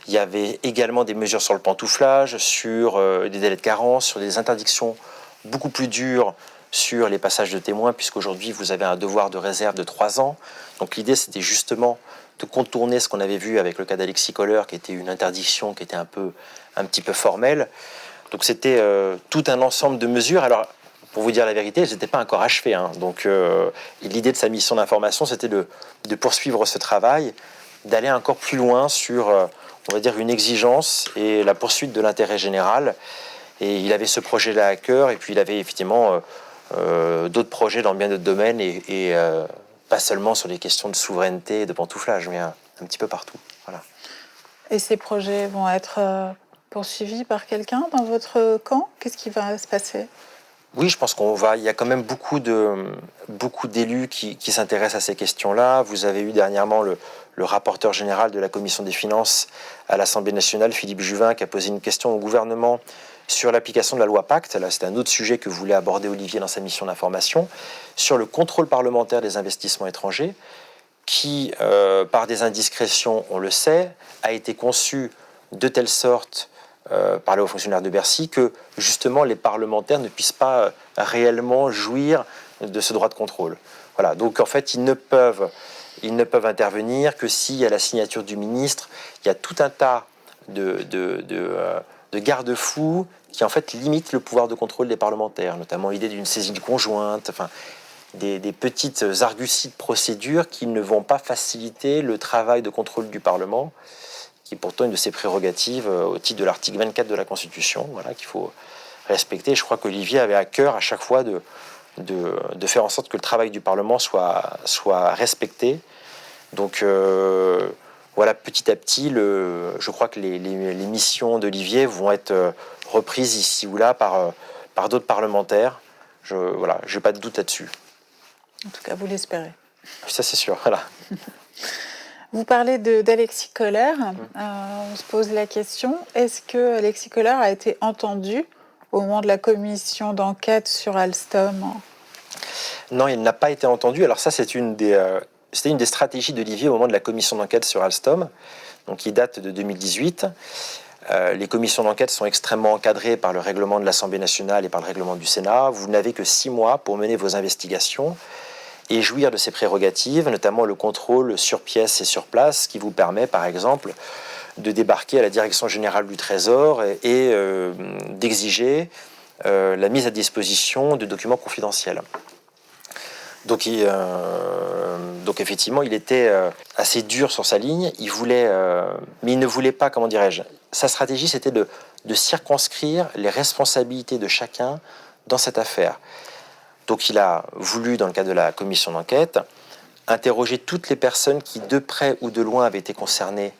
Il y avait également des mesures sur le pantouflage, sur des délais de carence, sur des interdictions beaucoup plus dures sur les passages de témoins, puisqu'aujourd'hui, vous avez un devoir de réserve de 3 ans. Donc, l'idée, c'était justement de contourner ce qu'on avait vu avec le cas d'Alexis Kohler, qui était une interdiction qui était un petit peu formelle. Donc, c'était tout un ensemble de mesures. Alors, pour vous dire la vérité, elles n'étaient pas encore achevées. Donc, l'idée de sa mission d'information, c'était de poursuivre ce travail, d'aller encore plus loin sur, on va dire, une exigence et la poursuite de l'intérêt général. Et il avait ce projet-là à cœur, et puis il avait effectivement d'autres projets dans bien d'autres domaines, et pas seulement sur les questions de souveraineté et de pantouflage, mais un petit peu partout. Voilà. Et ces projets vont être poursuivis par quelqu'un dans votre camp? Qu'est-ce qui va se passer? Oui, je pense il y a quand même beaucoup d'élus qui s'intéressent à ces questions-là. Vous avez eu dernièrement le rapporteur général de la Commission des finances à l'Assemblée nationale, Philippe Juvin, qui a posé une question au gouvernement sur l'application de la loi Pacte. Là, c'est un autre sujet que voulait aborder Olivier dans sa mission d'information, sur le contrôle parlementaire des investissements étrangers, qui, par des indiscrétions, on le sait, a été conçu de telle sorte par les hauts fonctionnaires de Bercy que justement les parlementaires ne puissent pas réellement jouir de ce droit de contrôle. Voilà, donc en fait ils ne peuvent intervenir que s'il y a la signature du ministre. Il y a tout un tas de garde-fous qui en fait limitent le pouvoir de contrôle des parlementaires, notamment l'idée d'une saisine conjointe, enfin des petites arguties de procédure qui ne vont pas faciliter le travail de contrôle du Parlement, qui est pourtant une de ses prérogatives au titre de l'article 24 de la Constitution, voilà, qu'il faut respecter. Je crois qu'Olivier avait à cœur à chaque fois de faire en sorte que le travail du Parlement soit respecté. Donc voilà, petit à petit, je crois que les missions d'Olivier vont être reprises ici ou là par d'autres parlementaires. Je n'ai pas de doute là-dessus. En tout cas, vous l'espérez. Ça, c'est sûr, voilà. Vous parlez d'Alexis Kohler. On se pose la question, est-ce que Alexis Kohler a été entendu au moment de la commission d'enquête sur Alstom? Non, il n'a pas été entendu. Alors ça, c'était une des stratégies d'Olivier au moment de la commission d'enquête sur Alstom, donc qui date de 2018. Les commissions d'enquête sont extrêmement encadrées par le règlement de l'Assemblée nationale et par le règlement du Sénat. Vous n'avez que 6 mois pour mener vos investigations et jouir de ces prérogatives, notamment le contrôle sur pièce et sur place, qui vous permet, par exemple, de débarquer à la Direction générale du Trésor et d'exiger la mise à disposition de documents confidentiels. Donc effectivement, il était assez dur sur sa ligne. Mais il ne voulait pas, comment dirais-je, sa stratégie, c'était de circonscrire les responsabilités de chacun dans cette affaire. Donc il a voulu, dans le cadre de la commission d'enquête, interroger toutes les personnes qui, de près ou de loin, avaient été concernées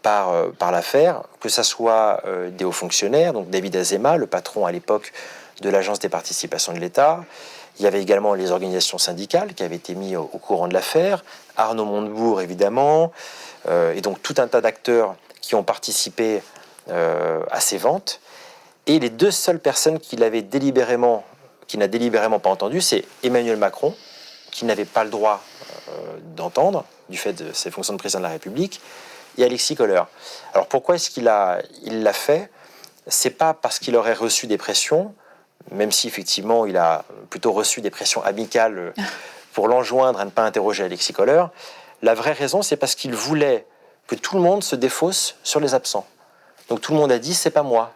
par l'affaire, que ce soit des hauts fonctionnaires, donc David Azema, le patron à l'époque de l'Agence des participations de l'État. Il y avait également les organisations syndicales qui avaient été mises au courant de l'affaire, Arnaud Montebourg évidemment, et donc tout un tas d'acteurs qui ont participé à ces ventes. Et les deux seules personnes qui n'a délibérément pas entendu, c'est Emmanuel Macron, qui n'avait pas le droit d'entendre, du fait de ses fonctions de président de la République, et Alexis Kohler. Alors pourquoi est-ce qu'il l'a fait? C'est pas parce qu'il aurait reçu des pressions, même si effectivement il a plutôt reçu des pressions amicales pour l'enjoindre à ne pas interroger Alexis Kohler. La vraie raison, c'est parce qu'il voulait que tout le monde se défausse sur les absents. Donc tout le monde a dit c'est pas moi,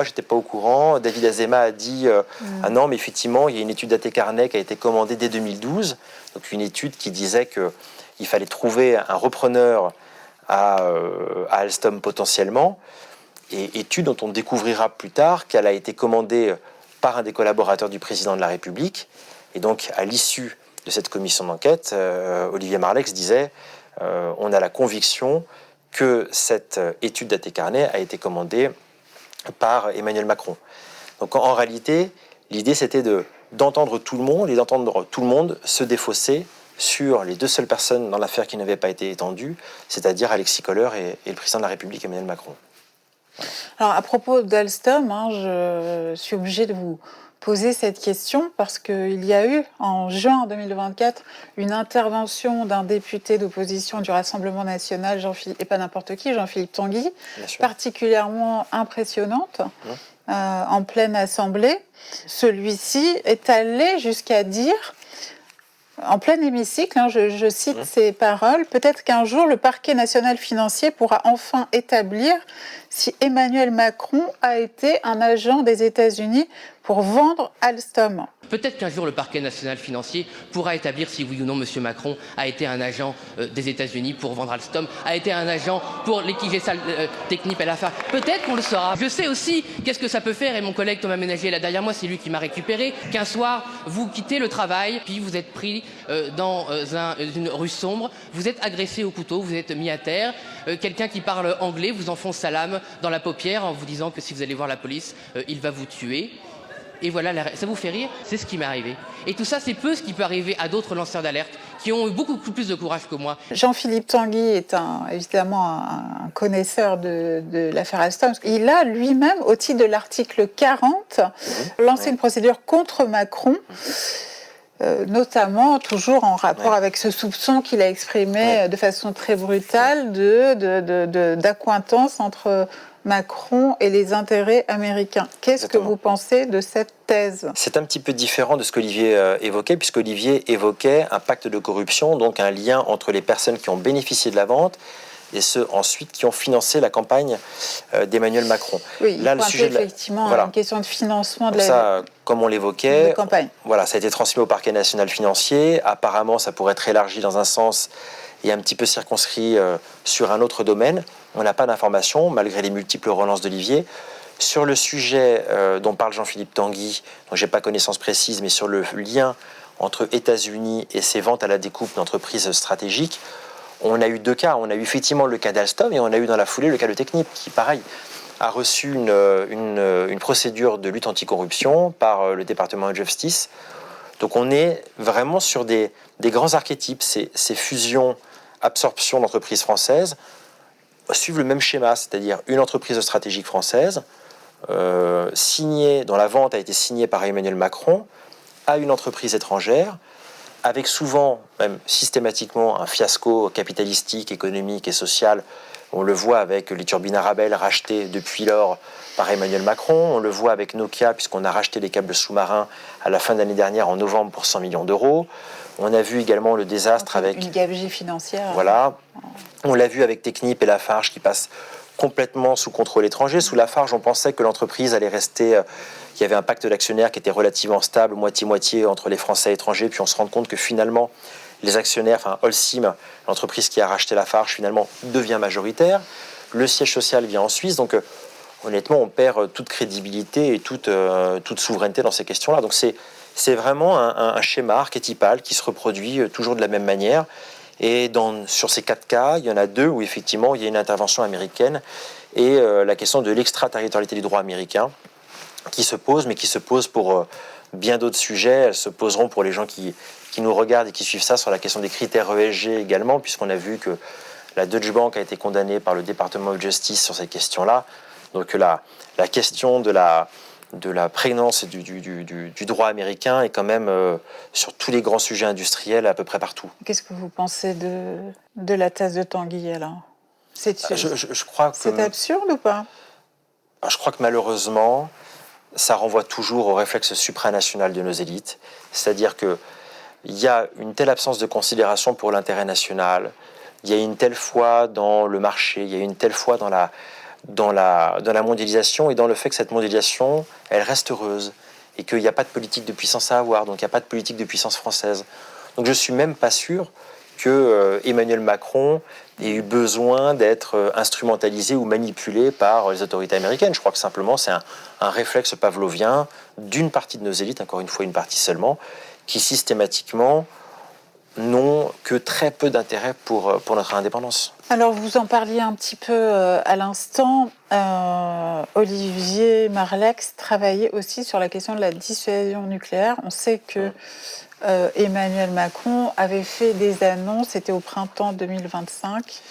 j'étais pas au courant. David Azema a dit ah non, mais effectivement il y a une étude d'Até Carnet qui a été commandée dès 2012, donc une étude qui disait que il fallait trouver un repreneur à Alstom potentiellement, et étude dont on découvrira plus tard qu'elle a été commandée par un des collaborateurs du président de la République. Et donc à l'issue de cette commission d'enquête, Olivier Marleix disait on a la conviction que cette étude d'Até Carnet a été commandée par Emmanuel Macron. Donc en réalité, l'idée c'était d'entendre tout le monde et d'entendre tout le monde se défausser sur les deux seules personnes dans l'affaire qui n'avaient pas été étendues, c'est-à-dire Alexis Kohler et le président de la République Emmanuel Macron. Voilà. Alors à propos d'Alstom, je suis obligée de vous poser cette question parce qu'il y a eu en juin 2024 une intervention d'un député d'opposition du Rassemblement national, et pas n'importe qui, Jean-Philippe Tanguy, particulièrement impressionnante, en pleine assemblée. Celui-ci est allé jusqu'à dire, en plein hémicycle, je cite ses paroles, « Peut-être qu'un jour, le parquet national financier pourra enfin établir si Emmanuel Macron a été un agent des États-Unis pour vendre Alstom. Peut-être qu'un jour le parquet national financier pourra établir si oui ou non M. Macron a été un agent des États-Unis pour vendre Alstom, a été un agent pour l'équiger Technip et l'affaire. Peut-être qu'on le saura. Je sais aussi qu'est-ce que ça peut faire, et mon collègue Thomas Ménager est là derrière moi, c'est lui qui m'a récupéré, qu'un soir vous quittez le travail, puis vous êtes pris dans une rue sombre, vous êtes agressé au couteau, vous êtes mis à terre, quelqu'un qui parle anglais vous enfonce sa lame dans la paupière en vous disant que si vous allez voir la police, il va vous tuer. Et voilà, ça vous fait rire? C'est ce qui m'est arrivé. Et tout ça, c'est peu ce qui peut arriver à d'autres lanceurs d'alerte qui ont eu beaucoup plus de courage que moi. Jean-Philippe Tanguy est évidemment un connaisseur de l'affaire Alstom. Il a lui-même, au titre de l'article 40, lancé une procédure contre Macron, notamment toujours en rapport avec ce soupçon qu'il a exprimé de façon très brutale d'accointance entre Macron et les intérêts américains. Qu'est-ce que vous pensez de cette thèse? C'est un petit peu différent de ce qu'Olivier évoquait, puisqu'Olivier évoquait un pacte de corruption, donc un lien entre les personnes qui ont bénéficié de la vente et ceux ensuite qui ont financé la campagne d'Emmanuel Macron. Oui, là, le sujet effectivement, une question de financement de comme on l'évoquait, campagne. Voilà, ça a été transmis au parquet national financier. Apparemment, ça pourrait être élargi dans un sens et un petit peu circonscrit sur un autre domaine. On n'a pas d'informations, malgré les multiples relances d'Olivier. Sur le sujet dont parle Jean-Philippe Tanguy, dont je n'ai pas connaissance précise, mais sur le lien entre États-Unis et ses ventes à la découpe d'entreprises stratégiques, on a eu deux cas. On a eu effectivement le cas d'Alstom et on a eu dans la foulée le cas de Technip, qui, pareil, a reçu une procédure de lutte anticorruption par le département de justice. Donc on est vraiment sur des grands archétypes. Ces fusions, absorptions d'entreprises françaises suivent le même schéma, c'est-à-dire une entreprise stratégique française dont la vente a été signée par Emmanuel Macron à une entreprise étrangère, avec souvent, même systématiquement, un fiasco capitalistique, économique et social. On le voit avec les turbines Arabelle rachetées depuis lors par Emmanuel Macron. On le voit avec Nokia, puisqu'on a racheté les câbles sous-marins à la fin de l'année dernière en novembre pour 100 millions d'euros. On a vu également le désastre avec... Une gabegie financière. Voilà. On l'a vu avec Technip et Lafarge qui passent complètement sous contrôle étranger. Sous Lafarge, on pensait que l'entreprise allait rester... qu'il y avait un pacte d'actionnaires qui était relativement stable, moitié-moitié entre les Français et étrangers. Puis on se rend compte que finalement, les actionnaires, enfin Holcim, l'entreprise qui a racheté Lafarge, finalement devient majoritaire. Le siège social vient en Suisse. Donc honnêtement, on perd toute crédibilité et toute souveraineté dans ces questions-là. Donc c'est vraiment un schéma archétypal qui se reproduit toujours de la même manière. Et sur ces 4 cas, il y en a 2 où effectivement il y a une intervention américaine et la question de l'extraterritorialité du droit américain qui se pose, mais qui se pose pour bien d'autres sujets. Elles se poseront pour les gens qui nous regardent et qui suivent ça sur la question des critères ESG également, puisqu'on a vu que la Deutsche Bank a été condamnée par le département de justice sur ces questions-là. Donc la question de la prégnance et du droit américain est quand même sur tous les grands sujets industriels à peu près partout. Qu'est-ce que vous pensez de la thèse de Tanguy alors? Je crois que c'est absurde ou pas? Je crois que malheureusement, ça renvoie toujours au réflexe supranational de nos élites. C'est-à-dire qu'il y a une telle absence de considération pour l'intérêt national, il y a une telle foi dans le marché, il y a une telle foi dans la mondialisation et dans le fait que cette mondialisation, elle reste heureuse et qu'il n'y a pas de politique de puissance à avoir, donc il n'y a pas de politique de puissance française. Donc je ne suis même pas sûr que Emmanuel Macron ait eu besoin d'être instrumentalisé ou manipulé par les autorités américaines. Je crois que simplement c'est un réflexe pavlovien d'une partie de nos élites, encore une fois une partie seulement, qui systématiquement n'ont que très peu d'intérêt pour notre indépendance. Alors vous en parliez un petit peu à l'instant, Olivier Marleix travaillait aussi sur la question de la dissuasion nucléaire. On sait que Emmanuel Macron avait fait des annonces, c'était au printemps 2025,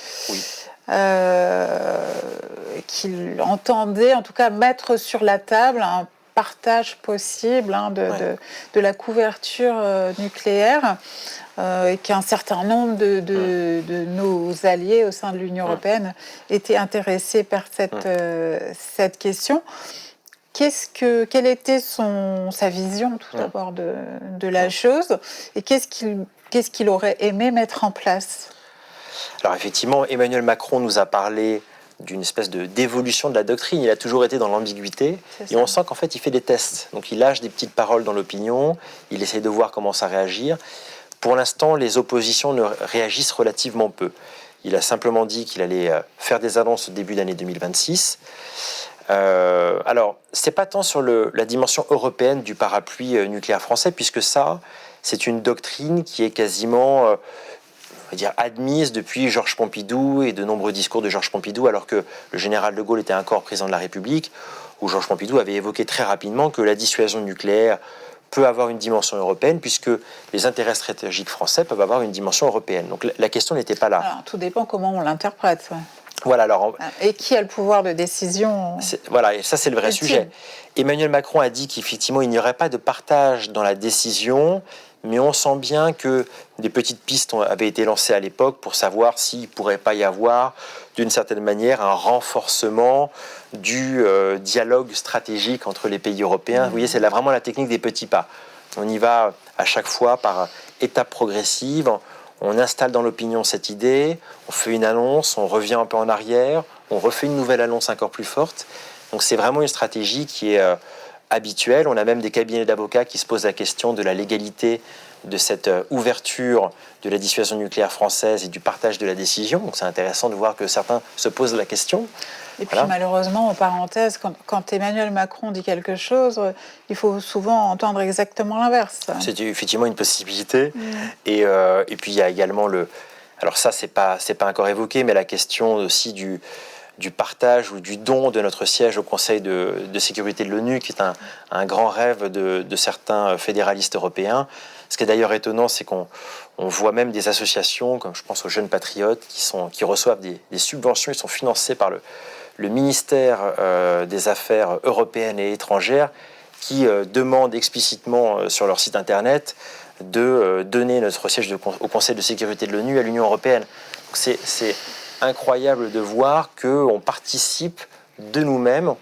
qu'il entendait en tout cas mettre sur la table un partage possible de la couverture nucléaire et qu'un certain nombre de nos alliés au sein de l'Union européenne étaient intéressés par cette question. Quelle était sa vision tout d'abord de la chose et qu'est-ce qu'il aurait aimé mettre en place? Alors effectivement, Emmanuel Macron nous a parlé d'une espèce d'évolution de la doctrine. Il a toujours été dans l'ambiguïté et on sent qu'en fait il fait des tests. Donc il lâche des petites paroles dans l'opinion, il essaie de voir comment ça réagir. Pour l'instant, les oppositions ne réagissent relativement peu. Il a simplement dit qu'il allait faire des annonces au début d'année 2026. Alors, c'est pas tant sur la dimension européenne du parapluie nucléaire français, puisque ça, c'est une doctrine qui est quasiment on va dire, admise depuis Georges Pompidou et de nombreux discours de Georges Pompidou, alors que le général de Gaulle était encore président de la République, où Georges Pompidou avait évoqué très rapidement que la dissuasion nucléaire peut avoir une dimension européenne, puisque les intérêts stratégiques français peuvent avoir une dimension européenne. Donc la question n'était pas là. Alors, tout dépend comment on l'interprète. Ouais. Voilà, alors, et qui a le pouvoir de décision voilà, et ça c'est le vrai sujet. Emmanuel Macron a dit qu'effectivement il n'y aurait pas de partage dans la décision, mais on sent bien que des petites pistes avaient été lancées à l'époque pour savoir s'il ne pourrait pas y avoir d'une certaine manière un renforcement du dialogue stratégique entre les pays européens. Vous voyez, c'est là vraiment la technique des petits pas. On y va à chaque fois par étapes progressives. On installe dans l'opinion cette idée, on fait une annonce, on revient un peu en arrière, on refait une nouvelle annonce encore plus forte. Donc c'est vraiment une stratégie qui est habituelle. On a même des cabinets d'avocats qui se posent la question de la légalité de cette ouverture de la dissuasion nucléaire française et du partage de la décision. Donc c'est intéressant de voir que certains se posent la question. Et puis malheureusement, en parenthèse, quand Emmanuel Macron dit quelque chose, il faut souvent entendre exactement l'inverse. C'est effectivement une possibilité. Et puis il y a également alors ça c'est pas encore évoqué, mais la question aussi du partage ou du don de notre siège au Conseil de sécurité de l'ONU, qui est un grand rêve de certains fédéralistes européens. Ce qui est d'ailleurs étonnant, c'est qu'on voit même des associations, comme je pense aux Jeunes Patriotes, qui reçoivent des subventions, ils sont financés par le ministère des Affaires européennes et étrangères, qui demandent explicitement sur leur site internet de donner notre siège au Conseil de sécurité de l'ONU à l'Union européenne. C'est incroyable de voir qu'on participe de nous-mêmes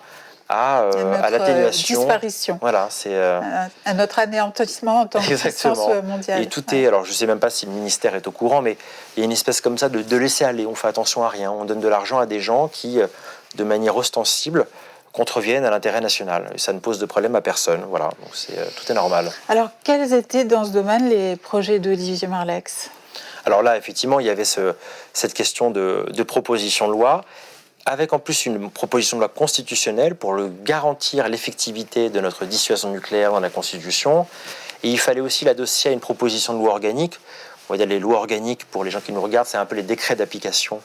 à l'atténuation. Disparition. Voilà, c'est à notre anéantissement en tant que puissance mondiale. Et tout est, alors je ne sais même pas si le ministère est au courant, mais il y a une espèce comme ça de laisser aller. On fait attention à rien. On donne de l'argent à des gens qui, de manière ostensible, contreviennent à l'intérêt national. Et ça ne pose de problème à personne. Voilà, donc tout est normal. Alors, quels étaient dans ce domaine les projets d'Olivier Marleix ? Alors là, effectivement, il y avait cette question de proposition de loi, avec en plus une proposition de loi constitutionnelle pour garantir l'effectivité de notre dissuasion nucléaire dans la Constitution. Et il fallait aussi l'adosser à une proposition de loi organique. On va dire les lois organiques, pour les gens qui nous regardent, c'est un peu les décrets d'application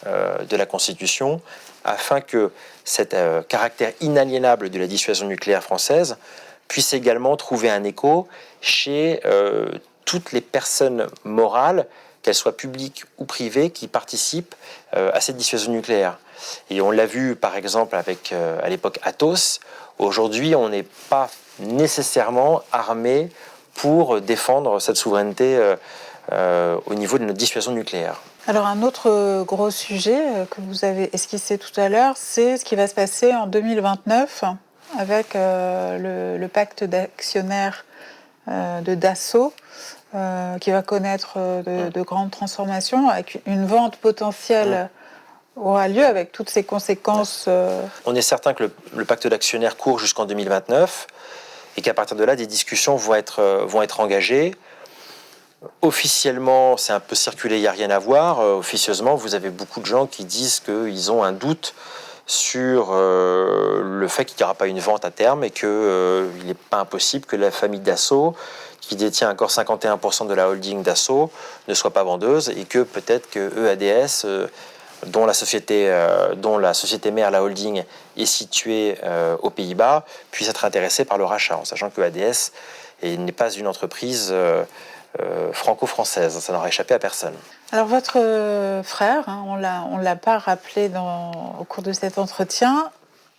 de la Constitution, afin que cet caractère inaliénable de la dissuasion nucléaire française puisse également trouver un écho chez toutes les personnes morales, qu'elles soient publiques ou privées, qui participent à cette dissuasion nucléaire. Et on l'a vu par exemple avec à l'époque Athos. Aujourd'hui, on n'est pas nécessairement armé pour défendre cette souveraineté au niveau de notre dissuasion nucléaire. Alors un autre gros sujet que vous avez esquissé tout à l'heure, c'est ce qui va se passer en 2029 avec le pacte d'actionnaires de Dassault, qui va connaître de grandes transformations, avec une vente potentielle aura lieu avec toutes ces conséquences. On est certain que le pacte d'actionnaires court jusqu'en 2029 et qu'à partir de là, des discussions vont être engagées. Officiellement, c'est un peu circulé, il n'y a rien à voir. Officieusement, vous avez beaucoup de gens qui disent qu'ils ont un doute sur le fait qu'il n'y aura pas une vente à terme et qu'il n'est pas impossible que la famille Dassault, qui détient encore 51% de la holding Dassault, ne soit pas vendeuse et que peut-être que EADS, dont la société mère, la holding, est située aux Pays-Bas, puisse être intéressée par le rachat, en sachant que EADS n'est pas une entreprise franco-française. Ça n'aura échappé à personne. Alors votre frère, on l'a pas rappelé au cours de cet entretien,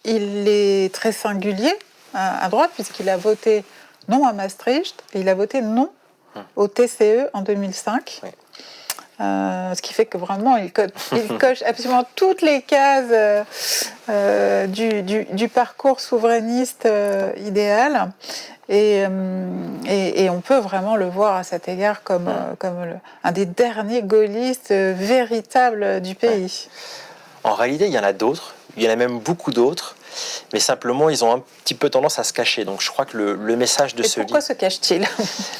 il est très singulier à droite puisqu'il a voté non à Maastricht et il a voté non au TCE en 2005. Oui. Ce qui fait que vraiment il coche absolument toutes les cases du parcours souverainiste idéal. Et on peut vraiment le voir à cet égard comme un des derniers gaullistes véritables du pays. En réalité, il y en a d'autres. Il y en a même beaucoup d'autres. Mais simplement, ils ont un petit peu tendance à se cacher. Donc, je crois que le message de Et ce pourquoi livre... se cache-t-il?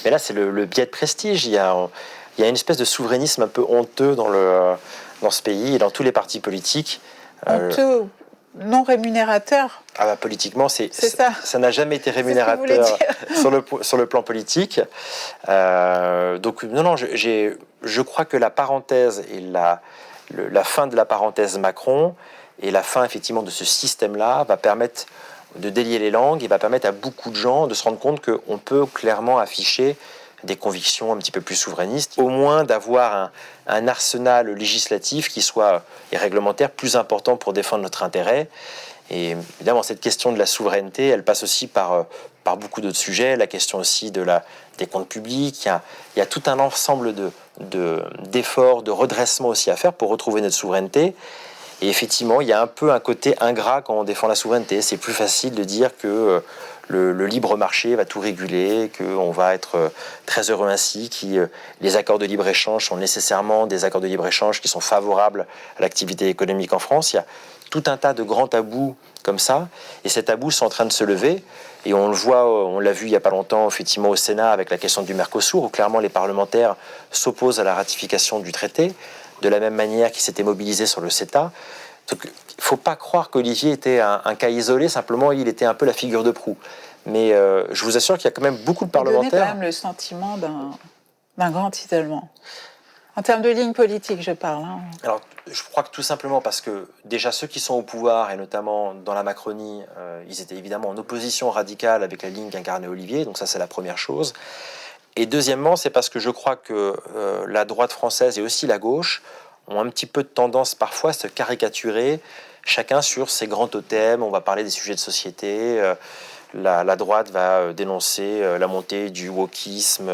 Mais là, c'est le biais de prestige. Il y a une espèce de souverainisme un peu honteux dans ce pays et dans tous les partis politiques. Honteux, non rémunérateur. Ah bah, politiquement, C'est ça. Ça n'a jamais été C'est ce que vous voulez rémunérateur dire. sur le plan politique. Donc, non, je crois que la parenthèse et la fin de la parenthèse Macron et la fin, effectivement, de ce système-là va permettre de délier les langues et va permettre à beaucoup de gens de se rendre compte qu'on peut clairement afficher des convictions un petit peu plus souverainistes, au moins d'avoir un arsenal législatif qui soit, et réglementaire, plus important pour défendre notre intérêt. Et évidemment, cette question de la souveraineté, elle passe aussi par beaucoup d'autres sujets, la question aussi des comptes publics. Il y a tout un ensemble d'efforts, de redressement aussi à faire pour retrouver notre souveraineté. Et effectivement, il y a un peu un côté ingrat quand on défend la souveraineté. C'est plus facile de dire que le libre marché va tout réguler, qu'on va être très heureux ainsi, que les accords de libre-échange sont nécessairement des accords de libre-échange qui sont favorables à l'activité économique en France. Il y a tout un tas de grands tabous comme ça, et ces tabous sont en train de se lever, et on le voit, on l'a vu il n'y a pas longtemps, effectivement, au Sénat, avec la question du Mercosur, où clairement les parlementaires s'opposent à la ratification du traité, de la même manière qu'ils s'étaient mobilisés sur le CETA. Donc, il ne faut pas croire qu'Olivier était un cas isolé, simplement il était un peu la figure de proue. Mais je vous assure qu'il y a quand même beaucoup de parlementaires... Il donnait quand même le sentiment d'un grand isolement. En termes de ligne politique, je parle. Alors, je crois que tout simplement parce que déjà ceux qui sont au pouvoir, et notamment dans la Macronie, ils étaient évidemment en opposition radicale avec la ligne qu'incarnait Olivier, donc ça c'est la première chose. Et deuxièmement, c'est parce que je crois que la droite française et aussi la gauche ont un petit peu de tendance parfois à se caricaturer, chacun sur ses grands totems. On va parler des sujets de société. La droite va dénoncer la montée du wokisme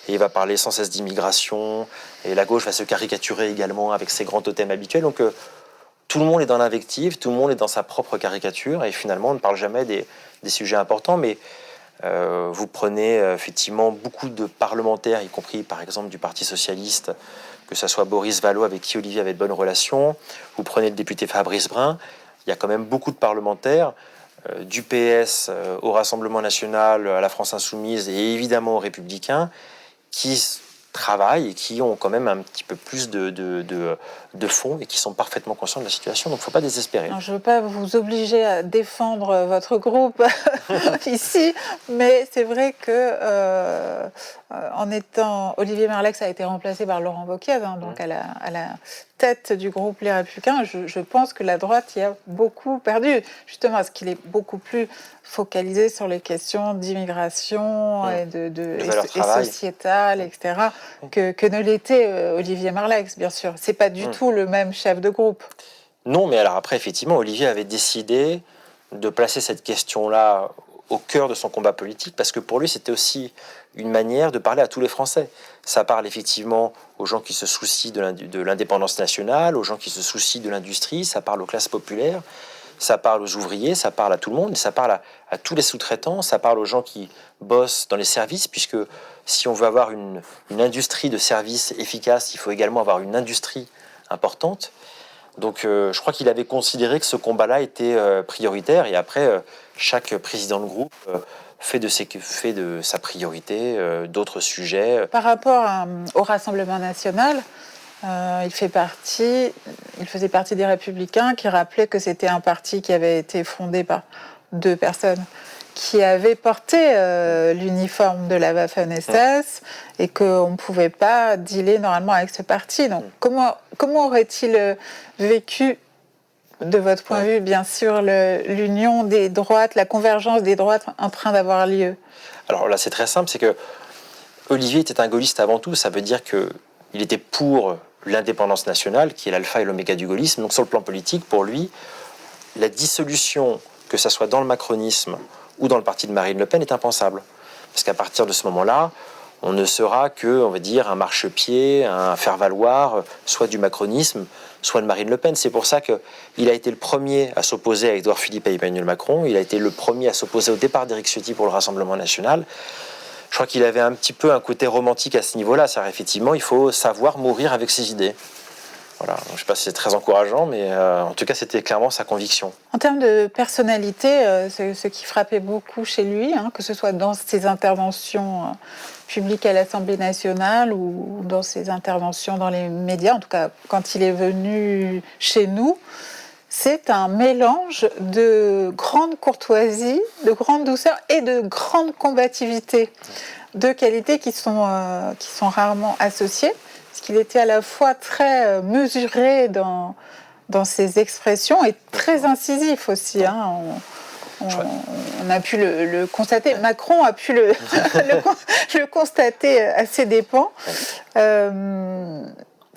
et va parler sans cesse d'immigration. Et la gauche va se caricaturer également avec ses grands totems habituels. Donc tout le monde est dans l'invective, tout le monde est dans sa propre caricature. Et finalement, on ne parle jamais des sujets importants. Mais vous prenez effectivement beaucoup de parlementaires, y compris par exemple du Parti Socialiste, que ce soit Boris Vallaud avec qui Olivier avait de bonnes relations. Vous prenez le député Fabrice Brun. Il y a quand même beaucoup de parlementaires, du PS au Rassemblement National, à la France Insoumise et évidemment aux Républicains, qui travaillent et qui ont quand même un petit peu plus de fond et qui sont parfaitement conscients de la situation. Donc il ne faut pas désespérer. Non, je ne veux pas vous obliger à défendre votre groupe ici, mais c'est vrai que Olivier Marleix a été remplacé par Laurent Wauquiez, donc à la tête du groupe Les Républicains. Je pense que la droite y a beaucoup perdu, justement parce qu'il est beaucoup plus focalisé sur les questions d'immigration et sociétales, etc., que ne l'était Olivier Marleix, bien sûr. C'est pas du tout le même chef de groupe. Non, mais alors après, effectivement, Olivier avait décidé de placer cette question-là au cœur de son combat politique, parce que pour lui, c'était aussi une manière de parler à tous les Français. Ça parle effectivement aux gens qui se soucient de l'indépendance nationale, aux gens qui se soucient de l'industrie, ça parle aux classes populaires, ça parle aux ouvriers, ça parle à tout le monde, ça parle à tous les sous-traitants, ça parle aux gens qui bossent dans les services, puisque si on veut avoir une industrie de services efficace, il faut également avoir une industrie importante. Donc je crois qu'il avait considéré que ce combat-là était prioritaire, et après, chaque président de groupe fait de sa priorité d'autres sujets. Par rapport au Rassemblement national, il faisait partie des Républicains qui rappelaient que c'était un parti qui avait été fondé par 2 personnes qui avaient porté l'uniforme de la Waffen-SS et qu'on ne pouvait pas dealer normalement avec ce parti. Donc comment aurait-il vécu, de votre point de vue, bien sûr, l'union des droites, la convergence des droites en train d'avoir lieu? Alors là, c'est très simple, c'est que Olivier était un gaulliste avant tout. Ça veut dire qu'il était pour l'indépendance nationale, qui est l'alpha et l'oméga du gaullisme. Donc sur le plan politique, pour lui, la dissolution, que ça soit dans le macronisme ou dans le parti de Marine Le Pen, est impensable. Parce qu'à partir de ce moment-là, on ne sera que, on va dire, un marchepied, un faire-valoir, soit du macronisme, soit de Marine Le Pen. C'est pour ça qu'il a été le premier à s'opposer à Édouard Philippe et Emmanuel Macron. Il a été le premier à s'opposer au départ d'Éric Ciotti pour le Rassemblement national. Je crois qu'il avait un petit peu un côté romantique à ce niveau-là. C'est-à-dire, effectivement, il faut savoir mourir avec ses idées. Voilà. Donc, je ne sais pas si c'est très encourageant, mais en tout cas, c'était clairement sa conviction. En termes de personnalité, ce qui frappait beaucoup chez lui, que ce soit dans ses interventions publiques à l'Assemblée nationale ou dans ses interventions dans les médias, en tout cas quand il est venu chez nous, c'est un mélange de grande courtoisie, de grande douceur et de grande combativité, deux qualités qui sont rarement associées, parce qu'il était à la fois très mesuré dans ses expressions et très incisif aussi. On a pu le constater. Macron a pu le constater à ses dépens.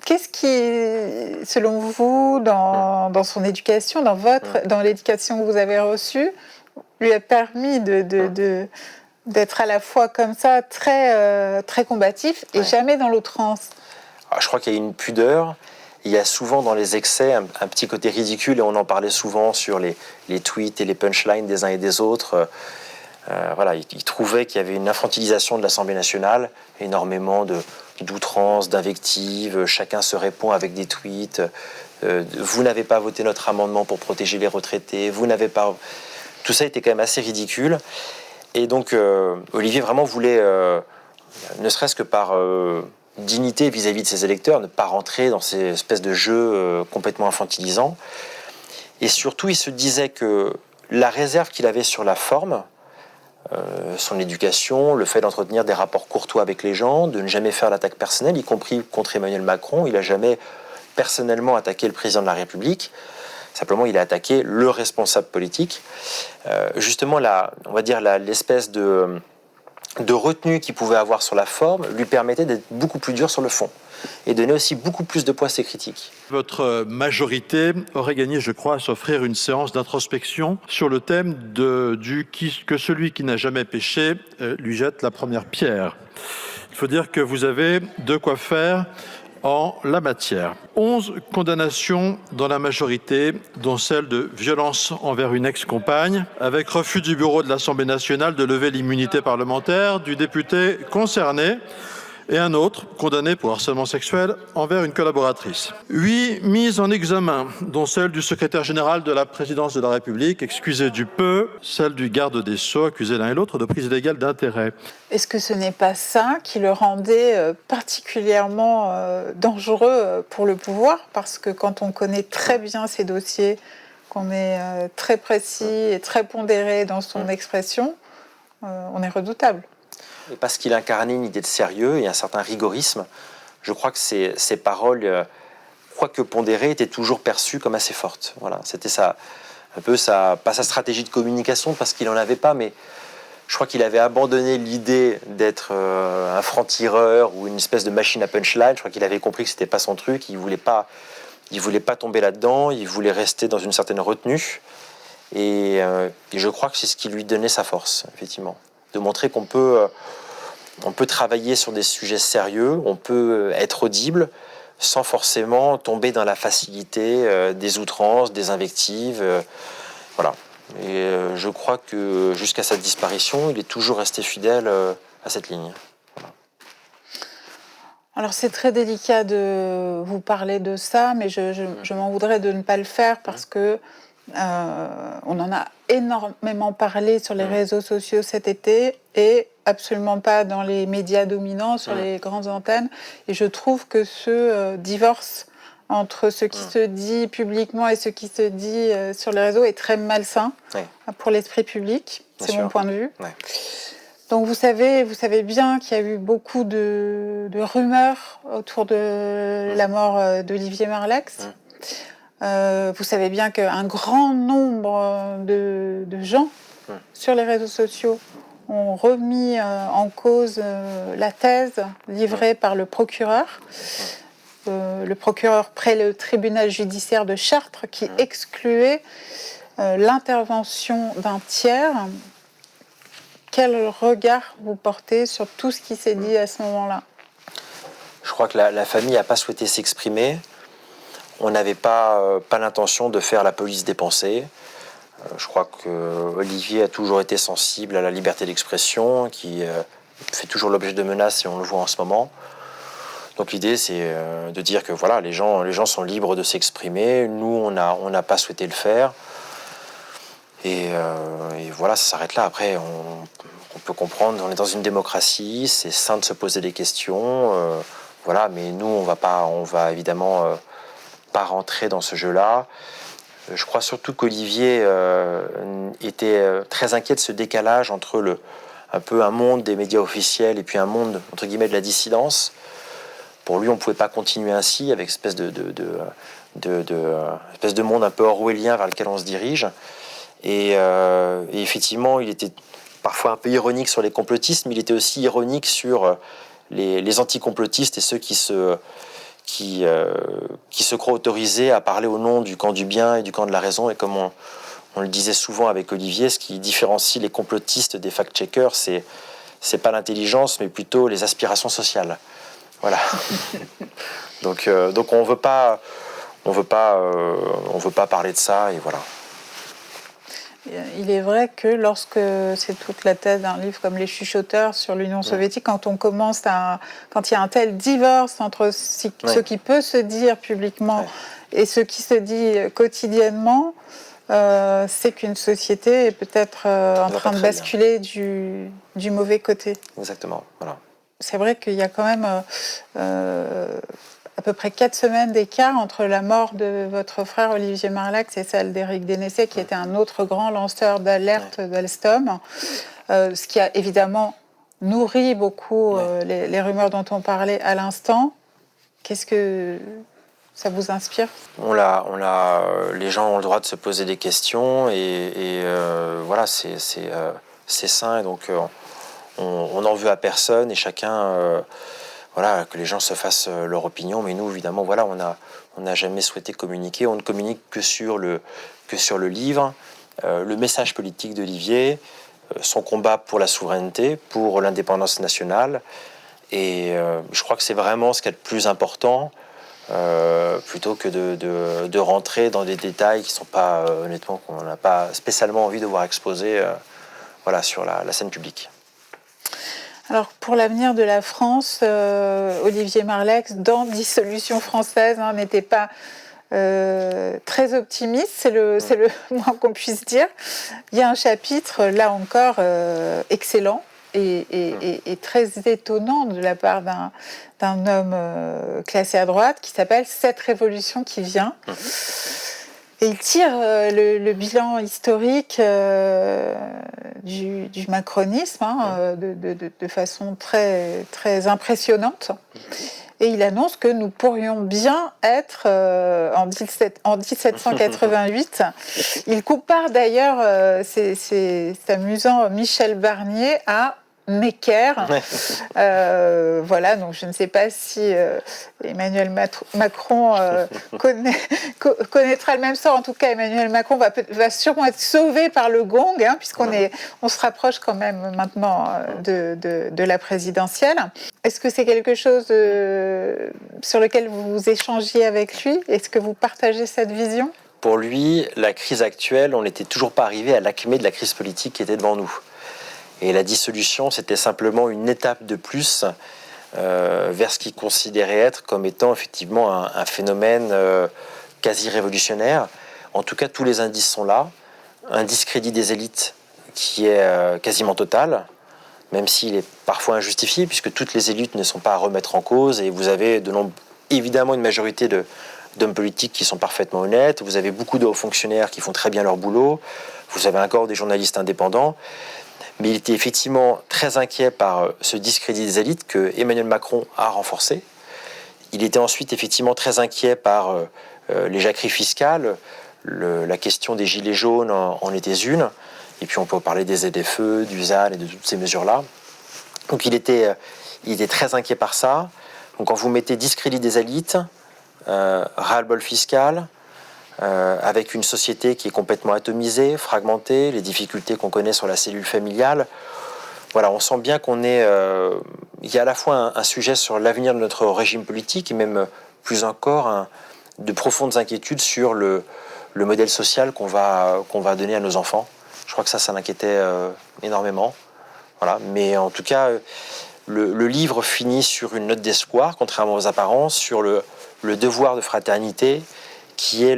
Qu'est-ce qui, selon vous, dans son éducation, dans l'éducation que vous avez reçue, lui a permis d'être à la fois comme ça, très, très combatif et jamais dans l'outrance? Je crois qu'il y a une pudeur. Il y a souvent dans les excès un petit côté ridicule, et on en parlait souvent sur les tweets et les punchlines des uns et des autres. Voilà, il trouvait qu'il y avait une infantilisation de l'Assemblée nationale, énormément d'outrances, d'invectives, chacun se répond avec des tweets. Vous n'avez pas voté notre amendement pour protéger les retraités, vous n'avez pas... Tout ça était quand même assez ridicule. Et donc, Olivier vraiment voulait, ne serait-ce que par dignité vis-à-vis de ses électeurs, ne pas rentrer dans ces espèces de jeux complètement infantilisants. Et surtout, il se disait que la réserve qu'il avait sur la forme, son éducation, le fait d'entretenir des rapports courtois avec les gens, de ne jamais faire d'attaque personnelle, y compris contre Emmanuel Macron. Il n'a jamais personnellement attaqué le président de la République. Simplement, il a attaqué le responsable politique. Justement, on va dire l'espèce de retenue qu'il pouvait avoir sur la forme lui permettait d'être beaucoup plus dur sur le fond et donner aussi beaucoup plus de poids à ses critiques. Votre majorité aurait gagné, je crois, à s'offrir une séance d'introspection sur le thème que celui qui n'a jamais péché lui jette la première pierre. Il faut dire que vous avez de quoi faire en la matière. 11 condamnations dans la majorité, dont celle de violence envers une ex-compagne, avec refus du bureau de l'Assemblée nationale de lever l'immunité parlementaire du député concerné, et un autre condamné pour harcèlement sexuel envers une collaboratrice. 8 mises en examen, dont celle du secrétaire général de la présidence de la République, excusé du peu, celle du garde des Sceaux, accusé l'un et l'autre de prise illégale d'intérêt. Est-ce que ce n'est pas ça qui le rendait particulièrement dangereux pour le pouvoir? Parce que quand on connaît très bien ces dossiers, qu'on est très précis et très pondéré dans son expression, on est redoutable. Et parce qu'il incarnait une idée de sérieux et un certain rigorisme, je crois que ses paroles, quoique pondérées, étaient toujours perçues comme assez fortes. Voilà, c'était pas sa stratégie de communication, parce qu'il n'en avait pas, mais je crois qu'il avait abandonné l'idée d'être un franc-tireur ou une espèce de machine à punchline. Je crois qu'il avait compris que c'était pas son truc. Il voulait pas tomber là-dedans. Il voulait rester dans une certaine retenue. Et je crois que c'est ce qui lui donnait sa force, effectivement, de montrer qu'on peut travailler sur des sujets sérieux, on peut être audible sans forcément tomber dans la facilité des outrances, des invectives. Voilà. Et je crois que jusqu'à sa disparition, il est toujours resté fidèle à cette ligne. Voilà. Alors c'est très délicat de vous parler de ça, mais je m'en voudrais de ne pas le faire parce que on en a énormément parlé sur les réseaux sociaux cet été et absolument pas dans les médias dominants, sur les grandes antennes. Et je trouve que ce divorce entre ce qui se dit publiquement et ce qui se dit sur les réseaux est très malsain pour l'esprit public. C'est mon point de vue. Ouais. Donc vous savez bien qu'il y a eu beaucoup de rumeurs autour de la mort d'Olivier Marleix. Vous savez bien qu'un grand nombre de gens sur les réseaux sociaux ont remis en cause la thèse livrée par le procureur près le tribunal judiciaire de Chartres qui excluait l'intervention d'un tiers. Quel regard vous portez sur tout ce qui s'est dit à ce moment-là? Je crois que la famille n'a pas souhaité s'exprimer. On n'avait pas l'intention de faire la police des pensées. Je crois qu'Olivier a toujours été sensible à la liberté d'expression, qui fait toujours l'objet de menaces, et on le voit en ce moment. Donc l'idée, c'est de dire que voilà, les gens sont libres de s'exprimer. Nous, on n'a pas souhaité le faire. Et voilà, ça s'arrête là. Après, on peut comprendre, on est dans une démocratie, c'est sain de se poser des questions. Voilà, mais nous, on va évidemment pas rentrer dans ce jeu-là. Je crois surtout qu'Olivier était très inquiet de ce décalage entre un peu un monde des médias officiels et puis un monde, entre guillemets, de la dissidence. Pour lui, on ne pouvait pas continuer ainsi, avec une espèce de monde un peu orwellien vers lequel on se dirige. Et effectivement, il était parfois un peu ironique sur les complotistes, mais il était aussi ironique sur les anticomplotistes et ceux qui se croient autorisés à parler au nom du camp du bien et du camp de la raison. Et comme on le disait souvent avec Olivier, ce qui différencie les complotistes des fact-checkers, c'est pas l'intelligence, mais plutôt les aspirations sociales. Voilà. Donc on veut pas parler de ça, et voilà. Il est vrai que lorsque c'est toute la thèse d'un livre comme Les Chuchoteurs sur l'Union soviétique, quand il y a un tel divorce entre ce qui peut se dire publiquement et ce qui se dit quotidiennement, c'est qu'une société est peut-être en train de basculer du mauvais côté. Exactement, voilà. C'est vrai qu'il y a quand même à peu près 4 semaines d'écart entre la mort de votre frère Olivier Marleix et celle d'Éric Dénessé, qui était un autre grand lanceur d'alerte d'Alstom, ce qui a évidemment nourri beaucoup les rumeurs dont on parlait à l'instant. Qu'est-ce que ça vous inspire ? Les gens ont le droit de se poser des questions, et voilà, c'est sain, et donc on n'en veut à personne, et chacun... Voilà, que les gens se fassent leur opinion, mais nous, évidemment, voilà, on n'a jamais souhaité communiquer. On ne communique que sur le livre, le message politique d'Olivier, son combat pour la souveraineté, pour l'indépendance nationale. Et je crois que c'est vraiment ce qu'il y a de plus important, plutôt que de rentrer dans des détails qui ne sont pas, honnêtement, qu'on n'a pas spécialement envie de voir exposés voilà, sur la scène publique. Alors, pour l'avenir de la France, Olivier Marleix, dans Dissolution française, n'était pas très optimiste, c'est le moins qu'on puisse dire. Il y a un chapitre, là encore, excellent et très étonnant de la part d'un homme classé à droite, qui s'appelle « Cette révolution qui vient ». Et il tire le bilan historique du macronisme de façon très, très impressionnante. Et il annonce que nous pourrions bien être en 1788. Il compare d'ailleurs, c'est amusant, Michel Barnier à Necker. Voilà, donc je ne sais pas si Emmanuel Macron connaîtra le même sort. En tout cas, Emmanuel Macron va sûrement être sauvé par le gong, puisqu'on se rapproche quand même maintenant de la présidentielle. Est-ce que c'est quelque chose sur lequel vous échangiez avec lui ? Est-ce que vous partagez cette vision ? Pour lui, la crise actuelle, on n'était toujours pas arrivé à l'acmé de la crise politique qui était devant nous. Et la dissolution, c'était simplement une étape de plus vers ce qu'il considérait être comme étant effectivement un phénomène quasi révolutionnaire. En tout cas, tous les indices sont là. Un discrédit des élites qui est quasiment total, même s'il est parfois injustifié, puisque toutes les élites ne sont pas à remettre en cause, et vous avez évidemment une majorité d'hommes politiques qui sont parfaitement honnêtes, vous avez beaucoup de hauts fonctionnaires qui font très bien leur boulot, vous avez encore des journalistes indépendants. Mais il était effectivement très inquiet par ce discrédit des élites que Emmanuel Macron a renforcé. Il était ensuite effectivement très inquiet par les jacqueries fiscales. La question des gilets jaunes en était une. Et puis on peut parler des ZFE, du ZAN et de toutes ces mesures-là. Donc il était très inquiet par ça. Donc quand vous mettez discrédit des élites, ras-le-bol fiscal, avec une société qui est complètement atomisée, fragmentée, les difficultés qu'on connaît sur la cellule familiale. Voilà, on sent bien il y a à la fois un sujet sur l'avenir de notre régime politique et même plus encore de profondes inquiétudes sur le modèle social qu'on va donner à nos enfants. Je crois que ça l'inquiétait énormément. Voilà, mais en tout cas, le livre finit sur une note d'espoir, contrairement aux apparences, sur le devoir de fraternité, qui est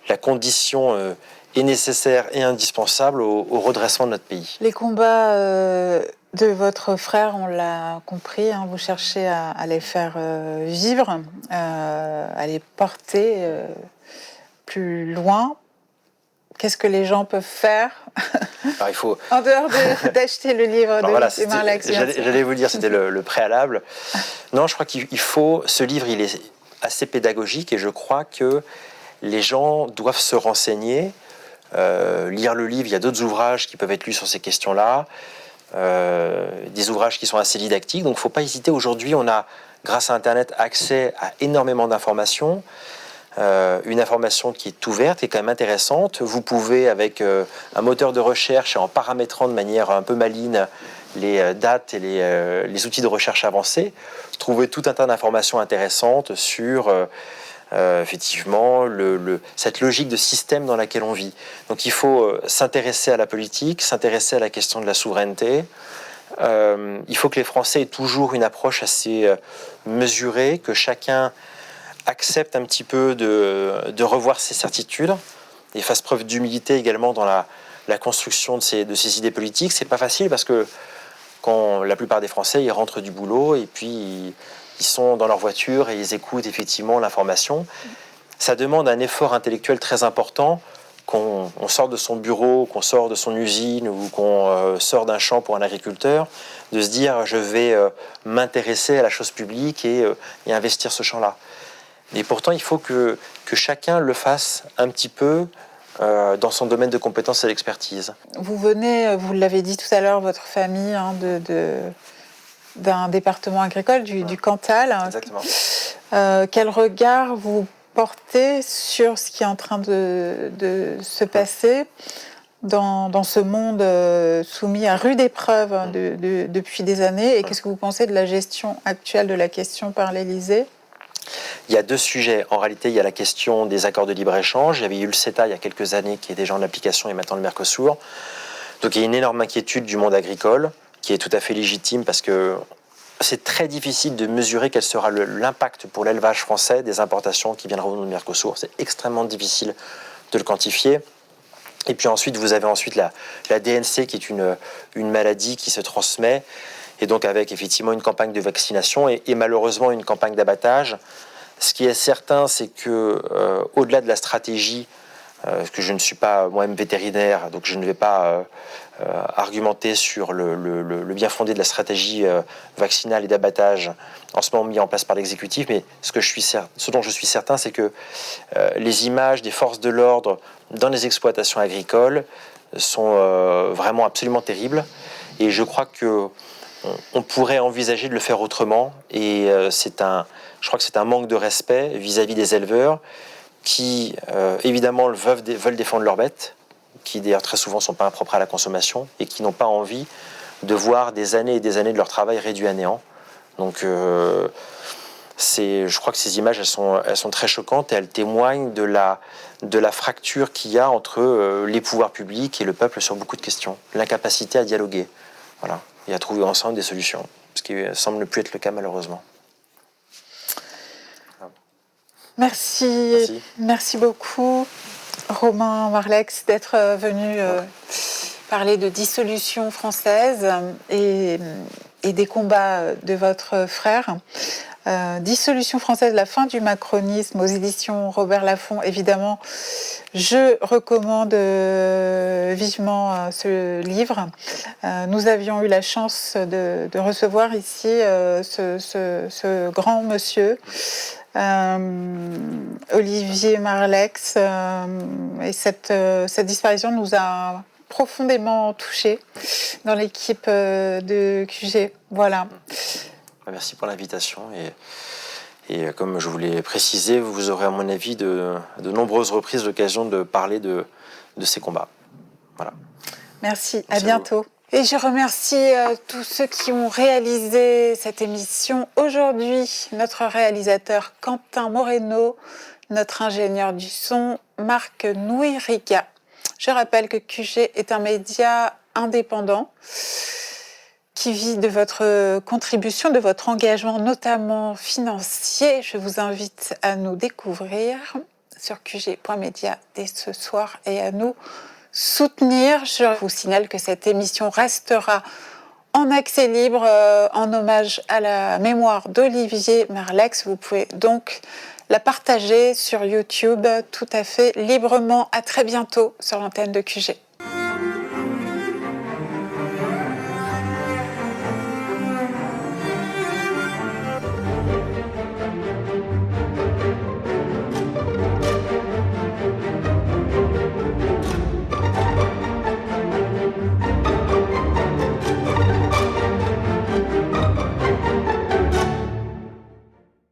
la condition est nécessaire et indispensable au redressement de notre pays. Les combats de votre frère, on l'a compris, hein, vous cherchez à les faire vivre, à les porter plus loin. Qu'est-ce que les gens peuvent faire Alors, il faut... en dehors d'acheter le livre de Marlex? J'allais vous dire, c'était le préalable. Non, je crois qu'il faut... Ce livre, il est assez pédagogique et je crois que les gens doivent se renseigner, lire le livre. Il y a d'autres ouvrages qui peuvent être lus sur ces questions-là, des ouvrages qui sont assez didactiques. Donc, il ne faut pas hésiter. Aujourd'hui, on a, grâce à Internet, accès à énormément d'informations. Une information qui est ouverte et quand même intéressante. Vous pouvez, avec un moteur de recherche et en paramétrant de manière un peu maligne les dates et les outils de recherche avancés, trouver tout un tas d'informations intéressantes sur effectivement cette logique de système dans laquelle on vit. Donc il faut s'intéresser à la politique, s'intéresser à la question de la souveraineté. Il faut que les Français aient toujours une approche assez mesurée, que chacun accepte un petit peu de revoir ses certitudes et fasse preuve d'humilité également dans la construction de ces idées politiques. C'est pas facile parce que quand la plupart des Français ils rentrent du boulot et puis ils sont dans leur voiture et ils écoutent effectivement l'information. Ça demande un effort intellectuel très important qu'on sort de son bureau, qu'on sort de son usine ou qu'on sort d'un champ pour un agriculteur, de se dire je vais m'intéresser à la chose publique et investir ce champ-là. Et pourtant, il faut que chacun le fasse un petit peu dans son domaine de compétence et d'expertise. Vous venez, vous l'avez dit tout à l'heure, votre famille d'un département agricole, du Cantal. Exactement. Quel regard vous portez sur ce qui est en train de se passer dans ce monde soumis à rude épreuve depuis des années? Et qu'est-ce que vous pensez de la gestion actuelle de la question par l'Élysée? Il y a deux sujets. En réalité, il y a la question des accords de libre-échange. Il y avait eu le CETA il y a quelques années qui est déjà en application et maintenant le Mercosur. Donc il y a une énorme inquiétude du monde agricole qui est tout à fait légitime parce que c'est très difficile de mesurer quel sera l'impact pour l'élevage français des importations qui viendront du Mercosur. C'est extrêmement difficile de le quantifier. Et puis ensuite, vous avez la DNC qui est une maladie qui se transmet. Et donc avec effectivement une campagne de vaccination et malheureusement une campagne d'abattage. Ce qui est certain, c'est que au-delà de la stratégie, parce que je ne suis pas moi-même vétérinaire, donc je ne vais pas argumenter sur le bien fondé de la stratégie vaccinale et d'abattage en ce moment mis en place par l'exécutif, mais ce dont je suis certain, c'est que les images des forces de l'ordre dans les exploitations agricoles sont vraiment absolument terribles. Et je crois que on pourrait envisager de le faire autrement et je crois que c'est un manque de respect vis-à-vis des éleveurs qui évidemment veulent défendre leurs bêtes, qui d'ailleurs très souvent ne sont pas impropres à la consommation et qui n'ont pas envie de voir des années et des années de leur travail réduits à néant. Donc je crois que ces images elles sont très choquantes et elles témoignent de la fracture qu'il y a entre les pouvoirs publics et le peuple sur beaucoup de questions, l'incapacité à dialoguer. Voilà. Et à trouver ensemble des solutions, ce qui semble ne plus être le cas malheureusement. Merci beaucoup, Romain Marlex, d'être venu parler de dissolution française et des combats de votre frère. Dissolution française, la fin du macronisme aux éditions Robert Laffont. Évidemment, je recommande vivement ce livre. Nous avions eu la chance de recevoir ici ce grand monsieur, Olivier Marlex, et cette disparition nous a profondément touchés dans l'équipe de QG. Voilà. Merci pour l'invitation et comme je vous l'ai précisé, vous aurez à mon avis de nombreuses reprises l'occasion de parler de ces combats. Voilà. Merci, à bientôt. Et je remercie tous ceux qui ont réalisé cette émission aujourd'hui. Notre réalisateur Quentin Moreno, notre ingénieur du son Marc Nouiriga. Je rappelle que QG est un média indépendant qui vit de votre contribution, de votre engagement, notamment financier. Je vous invite à nous découvrir sur qg.media dès ce soir et à nous soutenir. Je vous signale que cette émission restera en accès libre en hommage à la mémoire d'Olivier Marleix. Vous pouvez donc la partager sur YouTube tout à fait librement. À très bientôt sur l'antenne de QG.